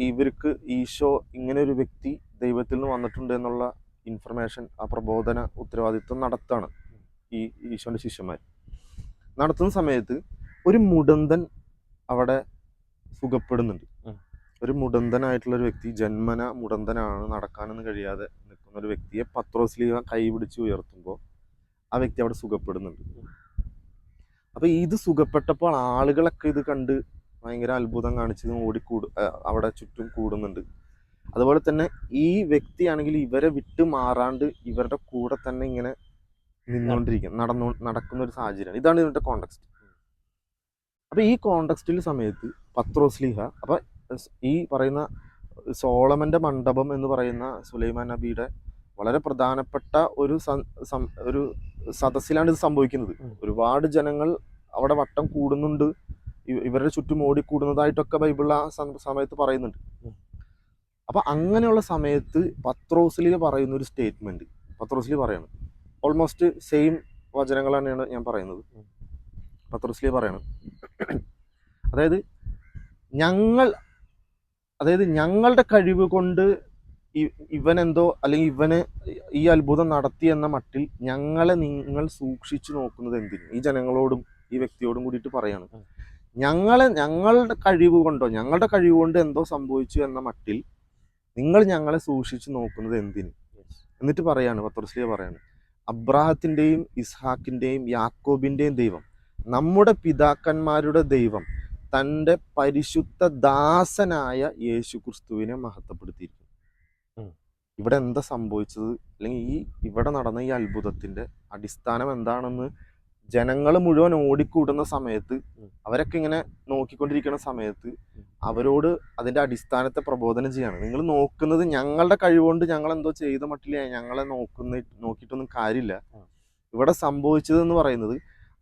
ഇവർക്ക് ഈശോ ഇങ്ങനെ ഒരു വ്യക്തി ദൈവത്തിൽ നിന്ന് വന്നിട്ടുണ്ട് എന്നുള്ള ഇൻഫർമേഷൻ, ആ പ്രബോധന ഉത്തരവാദിത്വം നടത്താണ് ഈ ഈശോന്റെ ശിഷ്യന്മാർ. നടത്തുന്ന സമയത്ത് ഒരു മുടന്തൻ അവിടെ സുഖപ്പെടുന്നുണ്ട്. ഒരു മുടന്തനായിട്ടുള്ള ഒരു വ്യക്തി, ജന്മന മുടന്തനാണ്, നടക്കാനൊന്നും കഴിയാതെ നിൽക്കുന്ന ഒരു വ്യക്തിയെ പത്രോസ്ലീഹ കൈ പിടിച്ച് ഉയർത്തുമ്പോൾ ആ വ്യക്തി അവിടെ സുഖപ്പെടുന്നുണ്ട്. അപ്പൊ ഇത് സുഖപ്പെട്ടപ്പോൾ ആളുകളൊക്കെ ഇത് കണ്ട് ഭയങ്കര അത്ഭുതം കാണിച്ചത് അവിടെ ചുറ്റും കൂടുന്നുണ്ട്. അതുപോലെ തന്നെ ഈ വ്യക്തിയാണെങ്കിൽ ഇവരെ വിട്ടു മാറാണ്ട് ഇവരുടെ കൂടെ തന്നെ ഇങ്ങനെ നടക്കുന്ന ഒരു സാഹചര്യമാണ്. ഇതാണ് ഇതിന്റെ കോണ്ടെക്സ്റ്റ്. അപ്പൊ ഈ കോണ്ടെക്സ്റ്റിൽ സമയത്ത് പത്രോസ്ലീഹ, അപ്പൊ ഈ പറയുന്ന സോളമന്റെ മണ്ഡപം എന്ന് പറയുന്ന സുലൈമാൻ നബിയുടെ വളരെ പ്രധാനപ്പെട്ട ഒരു സദസ്സിലാണ് ഇത് സംഭവിക്കുന്നത്. ഒരുപാട് ജനങ്ങൾ അവിടെ വട്ടം കൂടുന്നുണ്ട്, ഇവരുടെ ചുറ്റും ഓടിക്കൂടുന്നതായിട്ടൊക്കെ ബൈബിളിൽ ആ സമയത്ത് പറയുന്നുണ്ട്. അപ്പൊ അങ്ങനെയുള്ള സമയത്ത് പത്രോസ്ലീഹ പറയുന്ന ഒരു സ്റ്റേറ്റ്മെന്റ്, പത്രോസ്ലീഹ പറയണം, ഓൾമോസ്റ്റ് സെയിം വചനങ്ങൾ തന്നെയാണ് ഞാൻ പറയുന്നത്. പത്രോസ്ലീഹ പറയണം, അതായത് ഞങ്ങളുടെ കഴിവ് കൊണ്ട് ഇവനെന്തോ അല്ലെങ്കിൽ ഇവന് ഈ അത്ഭുതം നടത്തി എന്ന മട്ടിൽ ഞങ്ങളെ നിങ്ങൾ സൂക്ഷിച്ചു നോക്കുന്നത് എന്തിനും, ഈ ജനങ്ങളോടും ഈ വ്യക്തിയോടും കൂടിയിട്ട് പറയാണ്, ഞങ്ങളുടെ കഴിവ് കൊണ്ട് എന്തോ സംഭവിച്ചു എന്ന മട്ടിൽ നിങ്ങൾ ഞങ്ങളെ സൂക്ഷിച്ചു നോക്കുന്നത് എന്തിന്. എന്നിട്ട് പറയാണ്, പത്രോസ്ലീഹ പറയാണ്, അബ്രാഹത്തിന്റെയും ഇസ്ഹാക്കിന്റെയും യാക്കോബിന്റെയും ദൈവം, നമ്മുടെ പിതാക്കന്മാരുടെ ദൈവം തൻ്റെ പരിശുദ്ധ ദാസനായ യേശു ക്രിസ്തുവിനെ മഹത്വപ്പെടുത്തിയിരിക്കുന്നു. ഇവിടെ എന്താ സംഭവിച്ചത്, അല്ലെങ്കിൽ ഇവിടെ നടന്ന ഈ അത്ഭുതത്തിന്റെ അടിസ്ഥാനം എന്താണെന്ന് ജനങ്ങൾ മുഴുവൻ ഓടിക്കൂടുന്ന സമയത്ത്, അവരൊക്കെ ഇങ്ങനെ നോക്കിക്കൊണ്ടിരിക്കുന്ന സമയത്ത് അവരോട് അതിന്റെ അടിസ്ഥാനത്തെ പ്രബോധനം ചെയ്യാണ്. നിങ്ങൾ നോക്കുന്നത് ഞങ്ങളുടെ കഴിവുകൊണ്ട് ഞങ്ങൾ എന്തോ ചെയ്ത മട്ടില്ല, ഞങ്ങളെ നോക്കിയിട്ടൊന്നും കാര്യമില്ല. ഇവിടെ സംഭവിച്ചത് എന്ന് പറയുന്നത്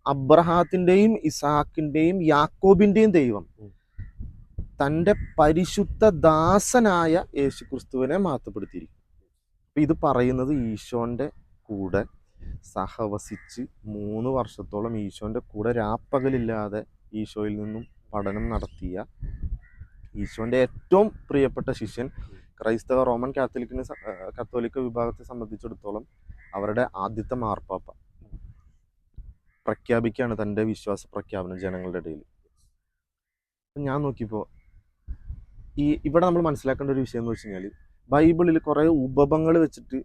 അബ്രഹാത്തിന്റെയും ഇസാക്കിന്റെയും യാക്കോബിന്റെയും ദൈവം തൻ്റെ പരിശുദ്ധ ദാസനായ യേശു ക്രിസ്തുവിനെ മഹത്വപ്പെടുത്തിയിരിക്കും. അപ്പൊ ഇത് പറയുന്നത് ഈശോന്റെ കൂടെ സഹവസിച്ച് 3 വർഷത്തോളം ഈശോന്റെ കൂടെ രാപ്പകലില്ലാതെ ഈശോയിൽ നിന്നും പഠനം നടത്തിയ ഈശോന്റെ ഏറ്റവും പ്രിയപ്പെട്ട ശിഷ്യൻ, ക്രൈസ്തവ റോമൻ കത്തോലിക്ക വിഭാഗത്തെ സംബന്ധിച്ചിടത്തോളം അവരുടെ ആദ്യത്തെ മാർപ്പാപ്പ പ്രഖ്യാപിക്കുകയാണ് തൻ്റെ വിശ്വാസ പ്രഖ്യാപനം ജനങ്ങളുടെ ഇടയിൽ. ഞാൻ നോക്കിയപ്പോൾ ഇവിടെ നമ്മൾ മനസ്സിലാക്കേണ്ട ഒരു വിഷയം എന്ന് വെച്ച് കഴിഞ്ഞാൽ, ബൈബിളിൽ കുറേ ഉപമകൾ വെച്ചിട്ട്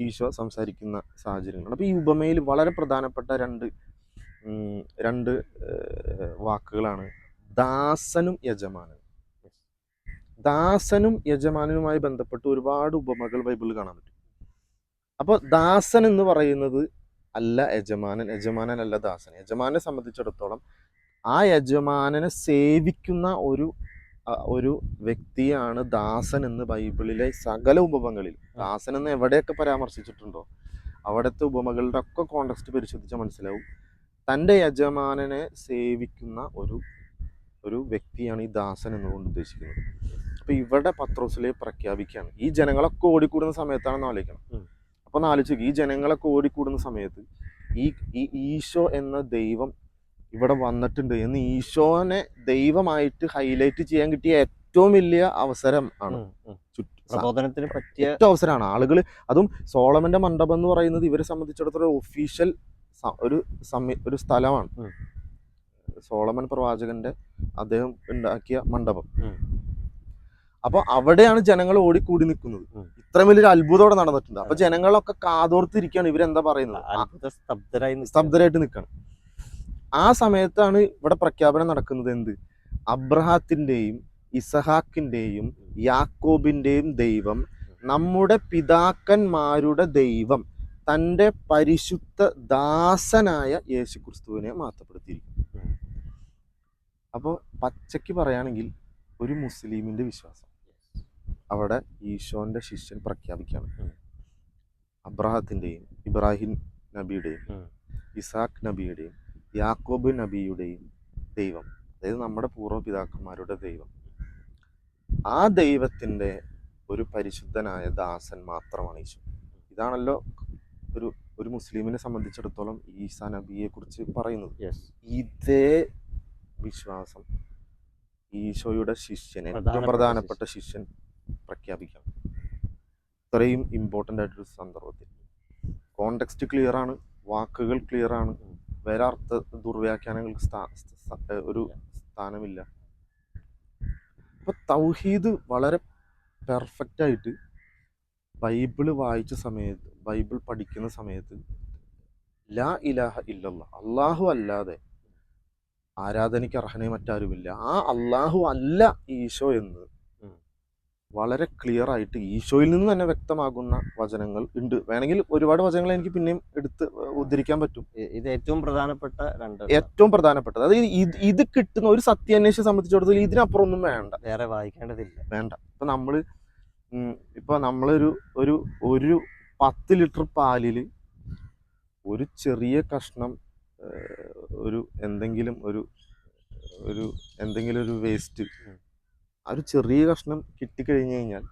ഈശോ സംസാരിക്കുന്ന സാഹചര്യങ്ങളാണ്. അപ്പോൾ ഈ ഉപമയിൽ വളരെ പ്രധാനപ്പെട്ട രണ്ട് വാക്കുകളാണ് ദാസനും യജമാനനും. ദാസനും യജമാനനുമായി ബന്ധപ്പെട്ട് ഒരുപാട് ഉപമകൾ ബൈബിളിൽ കാണാൻ പറ്റും. അപ്പോൾ ദാസൻ എന്ന് പറയുന്നത് അല്ല യജമാനൻ, യജമാനനല്ല ദാസൻ. യജമാനെ സംബന്ധിച്ചിടത്തോളം ആ യജമാനനെ സേവിക്കുന്ന ഒരു വ്യക്തിയാണ് ദാസൻ എന്ന് ബൈബിളിലെ സകല ഉപമകളിൽ, ദാസൻ എന്ന് എവിടെയൊക്കെ പരാമർശിച്ചിട്ടുണ്ടോ അവിടുത്തെ ഉപമകളുടെ ഒക്കെ കോണ്ടെക്സ്റ്റ് പരിശോധിച്ചാൽ മനസ്സിലാവും, തൻ്റെ യജമാനനെ സേവിക്കുന്ന ഒരു വ്യക്തിയാണ് ഈ ദാസൻ എന്നുകൊണ്ട് ഉദ്ദേശിക്കുന്നത്. അപ്പൊ ഇവിടെ പത്രോസ്ലീഹ പ്രഖ്യാപിക്കുകയാണ്, ഈ ജനങ്ങളൊക്കെ ഓടിക്കൂടുന്ന സമയത്താണെന്ന് ആലോചിക്കണം. അപ്പൊ ഒന്ന് ആലോചിക്കുക, ഈ ജനങ്ങളൊക്കെ ഓടിക്കൂടുന്ന സമയത്ത് ഈ ഈശോ എന്ന ദൈവം ഇവിടെ വന്നിട്ടുണ്ട് എന്ന് ഈശോനെ ദൈവമായിട്ട് ഹൈലൈറ്റ് ചെയ്യാൻ കിട്ടിയ ഏറ്റവും വലിയ അവസരം ആണ്, പ്രബോധനത്തിന് പറ്റിയ ഏറ്റവും അവസരമാണ്. ആളുകൾ, അതും സോളമന്റെ മണ്ഡപം എന്ന് പറയുന്നത് ഇവരെ സംബന്ധിച്ചിടത്തോളം ഒഫീഷ്യൽ ഒരു സ്ഥലമാണ്. സോളമൻ പ്രവാചകന്റെ അദ്ദേഹം ഉണ്ടാക്കിയ മണ്ഡപം. അപ്പൊ അവിടെയാണ് ജനങ്ങൾ ഓടിക്കൂടി നിൽക്കുന്നത്. ഇത്രയും വലിയൊരു അത്ഭുതം അവിടെ നടന്നിട്ടുണ്ട്. അപ്പൊ ജനങ്ങളൊക്കെ കാതോർത്തിരിക്കുകയാണ്, ഇവരെന്താ പറയുന്നത്, സ്തബ്ധരായിട്ട് നിൽക്കണം. ആ സമയത്താണ് ഇവിടെ പ്രഖ്യാപനം നടക്കുന്നത്. എന്ത്? അബ്രഹാത്തിന്റെയും ഇസഹാക്കിന്റെയും യാക്കോബിന്റെയും ദൈവം, നമ്മുടെ പിതാക്കന്മാരുടെ ദൈവം തൻ്റെ പരിശുദ്ധ ദാസനായ യേശു ക്രിസ്തുവിനെ മഹത്വപ്പെടുത്തിയിരിക്കുന്നു. അപ്പോൾ പച്ചയ്ക്ക് പറയുകയാണെങ്കിൽ ഒരു മുസ്ലിമിന്റെ വിശ്വാസം അവിടെ ഈശോന്റെ ശിഷ്യൻ പ്രഖ്യാപിക്കുകയാണ്, അബ്രഹാത്തിന്റെയും ഇബ്രാഹിം നബിയുടെയും ഇസാഖ് നബിയുടെയും യാക്കോബ് നബിയുടെയും ദൈവം, അതായത് നമ്മുടെ പൂർവ്വപിതാക്കന്മാരുടെ ദൈവം, ആ ദൈവത്തിന്റെ ഒരു പരിശുദ്ധനായ ദാസൻ മാത്രമാണ് ഈശോ. ഇതാണല്ലോ ഒരു മുസ്ലിമിനെ സംബന്ധിച്ചിടത്തോളം ഈസാ നബിയെ കുറിച്ച് പറയുന്നത്. ഇതേ വിശ്വാസം ഈശോയുടെ ശിഷ്യൻ, ഏറ്റവും പ്രധാനപ്പെട്ട പ്രധാനപ്പെട്ട ശിഷ്യൻ പ്രഖ്യാപിക്കാം. ഇത്രയും ഇമ്പോർട്ടൻ്റ് ആയിട്ടൊരു സന്ദർഭത്തിൽ കോണ്ടെക്സ്റ്റ് ക്ലിയർ ആണ്, വാക്കുകൾ ക്ലിയർ ആണ്, വേറെ അർത്ഥ ദുർവ്യാഖ്യാനങ്ങൾക്ക് ഒരു സ്ഥാനമില്ല. അപ്പൊ തൗഹീദ് വളരെ പെർഫെക്റ്റ് ആയിട്ട് ബൈബിള് വായിച്ച സമയത്ത്, ബൈബിൾ പഠിക്കുന്ന സമയത്ത് ലാ ഇലാഹ ഇല്ലല്ലാഹ്, അള്ളാഹു അല്ലാതെ ആരാധനയ്ക്ക് അർഹനെ മറ്റാരുമില്ല, ആ അള്ളാഹു അല്ല ഈശോ എന്ന് വളരെ ക്ലിയർ ആയിട്ട് ഈശോയിൽ നിന്ന് തന്നെ വ്യക്തമാകുന്ന വചനങ്ങൾ ഉണ്ട്. വേണമെങ്കിൽ ഒരുപാട് വചനങ്ങൾ എനിക്ക് പിന്നെയും എടുത്ത് ഉദ്ധരിക്കാൻ പറ്റും. ഇത് ഏറ്റവും പ്രധാനപ്പെട്ട ഏറ്റവും പ്രധാനപ്പെട്ടത് അതായത് ഇത് കിട്ടുന്ന ഒരു സത്യാന്വേഷണം സംബന്ധിച്ചിടത്തോളം ഇതിനപ്പുറം ഒന്നും വേണ്ട, വേറെ വായിക്കേണ്ടതില്ല, വേണ്ട. ഇപ്പൊ നമ്മളൊരു ഒരു ഒരു 10 ലിറ്റർ പാലില് ഒരു ചെറിയ കഷ്ണം ഒരു എന്തെങ്കിലും ഒരു വേസ്റ്റ്, ആ ഒരു ചെറിയ കഷ്ണം കിട്ടിക്കഴിഞ്ഞു കഴിഞ്ഞാൽ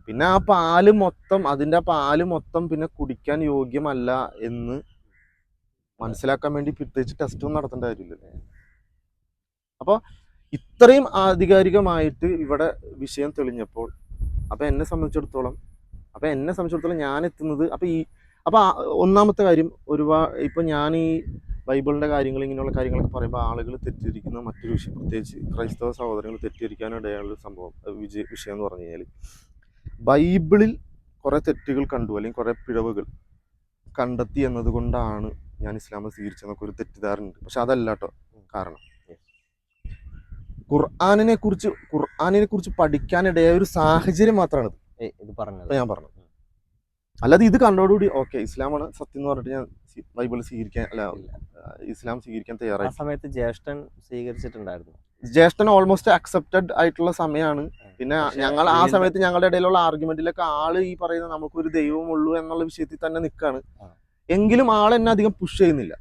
പിന്നെ ആ പാല് മൊത്തം പിന്നെ കുടിക്കാൻ യോഗ്യമല്ല എന്ന് മനസ്സിലാക്കാൻ വേണ്ടി പ്രത്യേകിച്ച് ടെസ്റ്റ് ഒന്നും നടത്തേണ്ട കാര്യമില്ല. അപ്പോൾ ഇത്രയും ആധികാരികമായിട്ട് ഇവിടെ വിഷയം തെളിഞ്ഞപ്പോൾ എന്നെ സംബന്ധിച്ചിടത്തോളം ഞാൻ എത്തുന്നത് അപ്പൊ ഒന്നാമത്തെ കാര്യം, ഇപ്പൊ ഞാൻ ഈ ബൈബിളിന്റെ കാര്യങ്ങൾ ഇങ്ങനെയുള്ള കാര്യങ്ങളൊക്കെ പറയുമ്പോൾ ആളുകൾ തെറ്റിദ്ധരിക്കുന്ന മറ്റൊരു വിഷയം, പ്രത്യേകിച്ച് ക്രൈസ്തവ സഹോദരങ്ങൾ തെറ്റിദ്ധരിക്കാനിടയുള്ള സംഭവം വിഷയം എന്ന് പറഞ്ഞു കഴിഞ്ഞാൽ, ബൈബിളിൽ കുറെ തെറ്റുകൾ കണ്ടു അല്ലെങ്കിൽ കുറെ പിഴവുകൾ കണ്ടെത്തി എന്നതുകൊണ്ടാണ് ഞാൻ ഇസ്ലാം സ്വീകരിച്ചെന്നൊക്കെ ഒരു തെറ്റിദ്ധാരണയുണ്ട്. പക്ഷെ അതല്ല കേട്ടോ കാരണം. ഖുർആനിനെ കുറിച്ച് പഠിക്കാനിടയായ ഒരു സാഹചര്യം മാത്രമാണ് ഇത് പറഞ്ഞത്, ഞാൻ പറഞ്ഞത്. അല്ലാതെ ഇത് കണ്ടോടുകൂടി ഓക്കെ ഇസ്ലാമാണ് സത്യം എന്ന് പറഞ്ഞിട്ട് ഞാൻ ബൈബിൾ ഇസ്ലാം സ്വീകരിക്കാൻ തയ്യാറായി. ആ സമയത്ത് ജ്യേഷ്ഠൻ സ്വീകരിച്ചിട്ടുണ്ടായിരുന്നു. ജ്യേഷ്ഠൻ ഓൾമോസ്റ്റ് അക്സെപ്റ്റഡ് ആയിട്ടുള്ള സമയമാണ്. പിന്നെ ഞങ്ങൾ ആ സമയത്ത് ഞങ്ങളുടെ ഇടയിലുള്ള ആർഗ്യുമെന്റിലൊക്കെ ആള് ഈ പറയുന്ന നമുക്കൊരു ദൈവമുള്ളൂ എന്നുള്ള വിഷയത്തിൽ തന്നെ നിൽക്കാണ്. എങ്കിലും ആളെന്നെ അധികം പുഷ് ചെയ്യുന്നില്ല.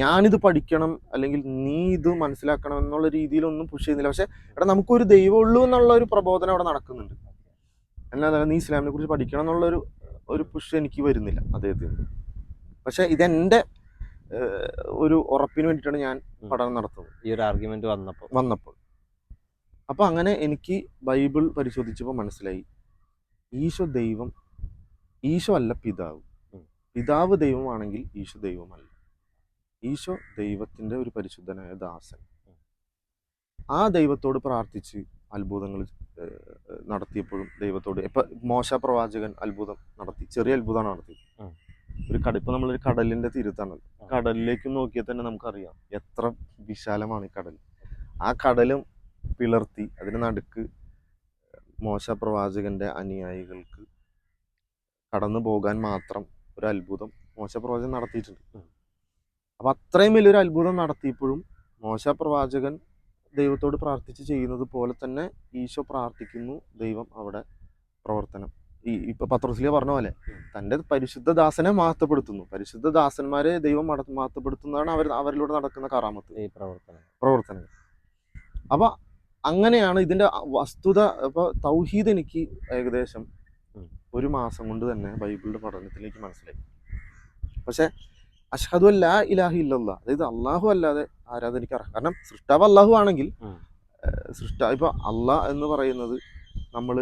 ഞാനിത് പഠിക്കണം അല്ലെങ്കിൽ നീ ഇത് മനസ്സിലാക്കണം എന്നുള്ള രീതിയിലൊന്നും പുഷ് ചെയ്യുന്നില്ല. പക്ഷെ ഇവിടെ നമുക്കൊരു ദൈവമുള്ളൂ എന്നുള്ള ഒരു പ്രബോധനം അവിടെ നടക്കുന്നുണ്ട്. എന്നാ നീ ഇസ്ലാമിനെ കുറിച്ച് പഠിക്കണം എന്നുള്ളൊരു പുഷ് എനിക്ക് വരുന്നില്ല അദ്ദേഹത്തിന്. പക്ഷെ ഇതെന്റെ ഒരു ഉറപ്പിന് വേണ്ടിയിട്ടാണ് ഞാൻ പഠനം നടത്തുന്നത് ഈ ഒരു ആർഗ്യുമെന്റ് വന്നപ്പോൾ. അപ്പൊ അങ്ങനെ എനിക്ക് ബൈബിൾ പരിശോധിച്ചപ്പോൾ മനസ്സിലായി, ഈശോ അല്ല പിതാവ്. പിതാവ് ദൈവമാണെങ്കിൽ ഈശോ ദൈവമല്ല. ഈശോ ദൈവത്തിന്റെ ഒരു പരിശുദ്ധനായ ദാസൻ. ആ ദൈവത്തോട് പ്രാർത്ഥിച്ച് അത്ഭുതങ്ങൾ നടത്തിയപ്പോഴും ദൈവത്തോട് ഇപ്പൊ മോശ പ്രവാചകൻ അത്ഭുതം നടത്തി, ചെറിയ അത്ഭുതമാണ് നടത്തിയത്. ഇപ്പൊ നമ്മളൊരു കടലിന്റെ തീരത്താണ്, കടലിലേക്ക് നോക്കിയാൽ തന്നെ നമുക്കറിയാം എത്ര വിശാലമാണ് ഈ കടൽ. ആ കടലും പിളർത്തി അതിന് നടുക്ക് മോശ പ്രവാചകന്റെ അനുയായികൾക്ക് കടന്നു പോകാൻ മാത്രം ഒരു അത്ഭുതം മോശ പ്രവാചകൻ നടത്തിയിട്ടുണ്ട്. അപ്പൊ അത്രയും വലിയൊരു അത്ഭുതം നടത്തിയപ്പോഴും മോശ പ്രവാചകൻ ദൈവത്തോട് പ്രാർത്ഥിച്ച് ചെയ്യുന്നത് പോലെ തന്നെ ഈശോ പ്രാർത്ഥിക്കുന്നു, ദൈവം അവിടെ പ്രവർത്തനം. ഇപ്പൊ പത്രോസിലെ പറഞ്ഞ പോലെ തന്റെ പരിശുദ്ധ ദാസനെ മഹത്വപ്പെടുത്തുന്നു. പരിശുദ്ധ ദാസന്മാരെ ദൈവം മഹത്വപ്പെടുത്തുന്നതാണ് അവരിലൂടെ നടക്കുന്ന കറാമത്ത് പ്രവർത്തനങ്ങൾ. അപ്പൊ അങ്ങനെയാണ് ഇതിന്റെ വസ്തുത. ഇപ്പൊ തൗഹീദ് എനിക്ക് ഏകദേശം 1 മാസം കൊണ്ട് തന്നെ ബൈബിളിന്റെ പഠനത്തിലേക്ക് മനസ്സിലായി. പക്ഷെ അഷ്ഹദു അല്ലാ ഇലാഹ ഇല്ലല്ലാഹ്, അതായത് അള്ളാഹു അല്ലാതെ ആരാധനയ്ക്ക് അർഹൻ. കാരണം സൃഷ്ടാവ് അള്ളാഹു ആണെങ്കിൽ ഇപ്പൊ അള്ളാഹ് എന്ന് പറയുന്നത് നമ്മൾ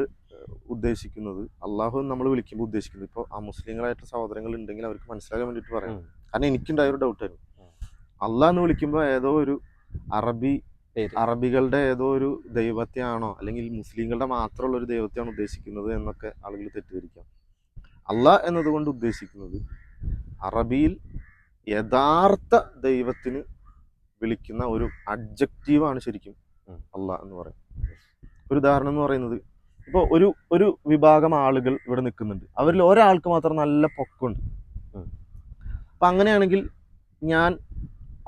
ഉദ്ദേശിക്കുന്നത്, അള്ളാഹു നമ്മൾ വിളിക്കുമ്പോൾ ഉദ്ദേശിക്കുന്നത്, ഇപ്പോൾ ആ മുസ്ലിങ്ങളായിട്ട് സഹോദരങ്ങൾ ഉണ്ടെങ്കിൽ അവർക്ക് മനസ്സിലാക്കാൻ വേണ്ടിയിട്ട് പറയാം. കാരണം എനിക്കുണ്ടായ ഒരു ഡൗട്ടായിരുന്നു, അള്ളാഹ് എന്ന് വിളിക്കുമ്പോൾ ഏതോ ഒരു അറബികളുടെ ഏതോ ഒരു ദൈവത്തെയാണോ അല്ലെങ്കിൽ മുസ്ലിങ്ങളുടെ മാത്രമുള്ള ഒരു ദൈവത്തെയാണോ ഉദ്ദേശിക്കുന്നത് എന്നൊക്കെ ആളുകൾ തെറ്റിദ്ധരിക്കാം. അള്ളാഹ് എന്നതുകൊണ്ട് ഉദ്ദേശിക്കുന്നത് അറബിയിൽ യഥാർത്ഥ ദൈവത്തിന് വിളിക്കുന്ന ഒരു അഡ്ജക്റ്റീവാണ് ശരിക്കും അള്ളാഹ് എന്ന് പറയുന്നത്. ഒരു ഉദാഹരണം എന്ന് പറയുന്നത്, ഇപ്പോൾ ഒരു വിഭാഗം ആളുകൾ ഇവിടെ നിൽക്കുന്നുണ്ട്, അവരിൽ ഒരാൾക്ക് മാത്രം നല്ല പൊക്കമുണ്ട്. അപ്പം അങ്ങനെയാണെങ്കിൽ ഞാൻ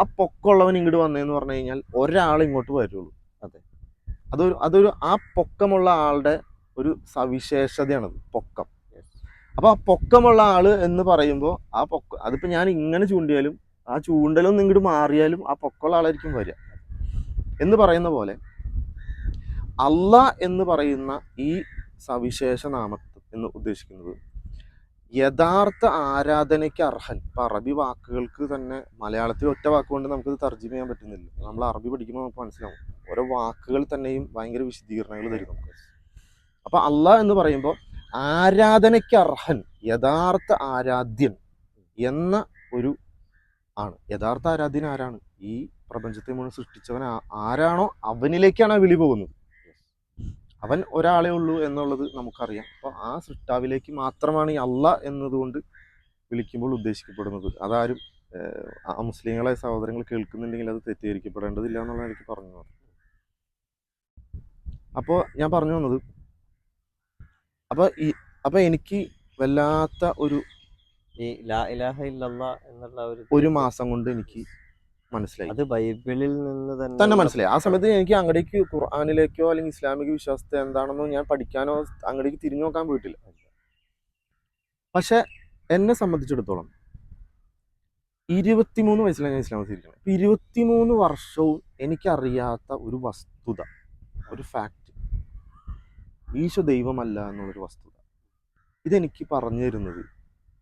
ആ പൊക്കമുള്ളവൻ ഇങ്ങോട്ട് വന്നതെന്ന് പറഞ്ഞു കഴിഞ്ഞാൽ ഒരാൾ ഇങ്ങോട്ട് വരുള്ളൂ. അതൊരു ആ പൊക്കമുള്ള ആളുടെ ഒരു സവിശേഷതയാണത്, പൊക്കം. അപ്പൊ ആ പൊക്കമുള്ള ആള് എന്ന് പറയുമ്പോൾ അതിപ്പോ ഞാൻ ഇങ്ങനെ ചൂണ്ടിയാലും ആ ചൂണ്ടലൊന്നും ഇങ്ങോട്ട് മാറിയാലും ആ പൊക്കമുള്ള ആളായിരിക്കും വരിക എന്ന് പറയുന്ന പോലെ അള്ളാഹ് എന്ന് പറയുന്ന ഈ സവിശേഷ നാമത്തെ എന്ന് ഉദ്ദേശിക്കുന്നത് യഥാർത്ഥ ആരാധനയ്ക്ക് അർഹൻ. ഇപ്പൊ അറബി വാക്കുകൾക്ക് തന്നെ മലയാളത്തിൽ ഒറ്റ വാക്കുകൊണ്ട് നമുക്കിത് തർജ്ജിമ ചെയ്യാൻ പറ്റുന്നില്ല. നമ്മൾ അറബി പഠിക്കുമ്പോൾ നമുക്ക് മനസ്സിലാവും ഓരോ വാക്കുകൾ തന്നെയും ഭയങ്കര വിശദീകരണങ്ങൾ തരും നമുക്ക്. അപ്പൊ അള്ളാഹ് എന്ന് പറയുമ്പോൾ ആരാധനയ്ക്ക് അർഹൻ, യഥാർത്ഥ ആരാധ്യൻ എന്ന ഒരു ആണ്. യഥാർത്ഥ ആരാധ്യൻ ആരാണ്? ഈ പ്രപഞ്ചത്തെ മുഴുവൻ സൃഷ്ടിച്ചവൻ ആരാണോ അവനിലേക്കാണ് ആ വിളി പോകുന്നത്. അവൻ ഒരാളെ ഉള്ളൂ എന്നുള്ളത് നമുക്കറിയാം. അപ്പോൾ ആ സൃഷ്ടാവിലേക്ക് മാത്രമാണ് ഈ അള്ളാഹ് എന്നതുകൊണ്ട് വിളിക്കുമ്പോൾ ഉദ്ദേശിക്കപ്പെടുന്നത്. അതാരും മുസ്ലിങ്ങളെ സഹോദരങ്ങൾ കേൾക്കുന്നുണ്ടെങ്കിൽ അത് തെറ്റിദ്ധരിക്കപ്പെടേണ്ടതില്ല എന്നുള്ള എനിക്ക് പറഞ്ഞു. അപ്പോൾ ഞാൻ പറഞ്ഞു വന്നത്, അപ്പോൾ എനിക്ക് വല്ലാത്ത ഈ ലാ ഇലാഹ ഇല്ലല്ലാ എന്നുള്ള ഒരു മാസം കൊണ്ട് എനിക്ക് മനസ്സിലായി, അത് ബൈബിളിൽ നിന്ന് തന്നെ മനസ്സിലായി. ആ സമയത്ത് എനിക്ക് അങ്ങടേക്ക് ഖുർആനിലേക്കോ അല്ലെങ്കിൽ ഇസ്ലാമിക വിശ്വാസത്തെ എന്താണെന്നോ ഞാൻ പഠിക്കാനോ അങ്ങടേക്ക് തിരിഞ്ഞു നോക്കാൻ പോയിട്ടില്ല. പക്ഷെ എന്നെ സംബന്ധിച്ചിടത്തോളം 23 വയസ്സിലാണ് ഞാൻ ഇസ്ലാം സ്വീകരിക്കുന്നത്. 23 വർഷവും എനിക്കറിയാത്ത ഒരു വസ്തുത, ഒരു ഫാക്റ്റ്, ഈശോ ദൈവമല്ല എന്നുള്ളൊരു വസ്തുത, ഇതെനിക്ക് പറഞ്ഞു തരുന്നത്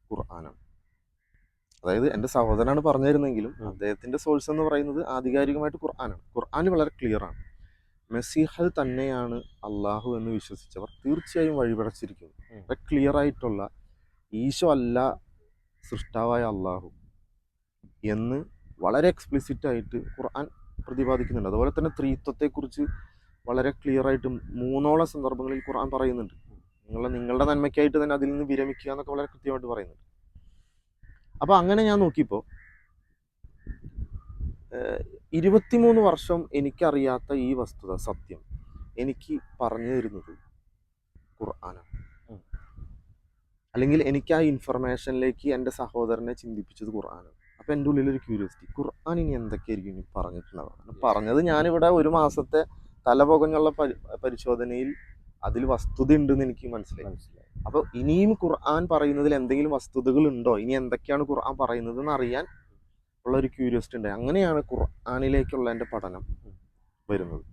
ഖുർആനാണ്. അതായത് എൻ്റെ സഹോദരനാണ് പറഞ്ഞു തരുന്നെങ്കിലും അദ്ദേഹത്തിൻ്റെ സോഴ്സ് എന്ന് പറയുന്നത് ആധികാരികമായിട്ട് ഖുർആനാണ്. ഖുർആൻ വളരെ ക്ലിയറാണ്. മെസ്സിഹ് തന്നെയാണ് അള്ളാഹു എന്ന് വിശ്വസിച്ചവർ തീർച്ചയായും വഴിപടച്ചിരിക്കുന്നു. വളരെ ക്ലിയർ ആയിട്ടുള്ള ഈശോ അല്ല സൃഷ്ടാവായ അള്ളാഹു എന്ന് വളരെ എക്സ്പ്ലിസിറ്റ് ആയിട്ട് ഖുർആൻ പ്രതിപാദിക്കുന്നുണ്ട്. അതുപോലെ തന്നെ ത്രീത്വത്തെക്കുറിച്ച് വളരെ ക്ലിയർ ആയിട്ട് 3ഓളം സന്ദർഭങ്ങളിൽ ഖുർആൻ പറയുന്നുണ്ട്. നിങ്ങളുടെ നന്മയ്ക്കായിട്ട് തന്നെ അതിൽ നിന്ന് വിരമിക്കുക എന്നൊക്കെ വളരെ കൃത്യമായിട്ട് പറയുന്നുണ്ട്. അപ്പോൾ അങ്ങനെ ഞാൻ നോക്കിയപ്പോൾ 23 വർഷം എനിക്കറിയാത്ത ഈ വസ്തുത, സത്യം എനിക്ക് പറഞ്ഞു തരുന്നത് ഖുർആനാണ്. അല്ലെങ്കിൽ എനിക്ക് ആ ഇൻഫർമേഷനിലേക്ക് എൻ്റെ സഹോദരനെ ചിന്തിപ്പിച്ചത് ഖുർആനാണ്. അപ്പോൾ എൻ്റെ ഉള്ളിലൊരു ക്യൂരിയോസിറ്റി, ഖുർആൻ ഇനി എന്തൊക്കെയായിരിക്കും ഇനി പറഞ്ഞിട്ടുണ്ടാവുക? പറഞ്ഞത് ഞാനിവിടെ ഒരു മാസത്തെ തലപുകഞ്ഞുള്ള പരിശോധനയിൽ അതിൽ വസ്തുത ഉണ്ടെന്ന് എനിക്ക് മനസ്സിലായി. അപ്പോൾ ഇനിയും ഖുർആൻ പറയുന്നതിൽ എന്തെങ്കിലും വസ്തുതകൾ ഉണ്ടോ, ഇനി എന്തൊക്കെയാണ് ഖുർആൻ പറയുന്നത് എന്ന് അറിയാൻ ഉള്ള ഒരു ക്യൂരിയോസിറ്റി ഉണ്ട്. അങ്ങനെയാണ് ഖുർആനിലേക്കുള്ള എൻ്റെ പഠനം വരുന്നത്.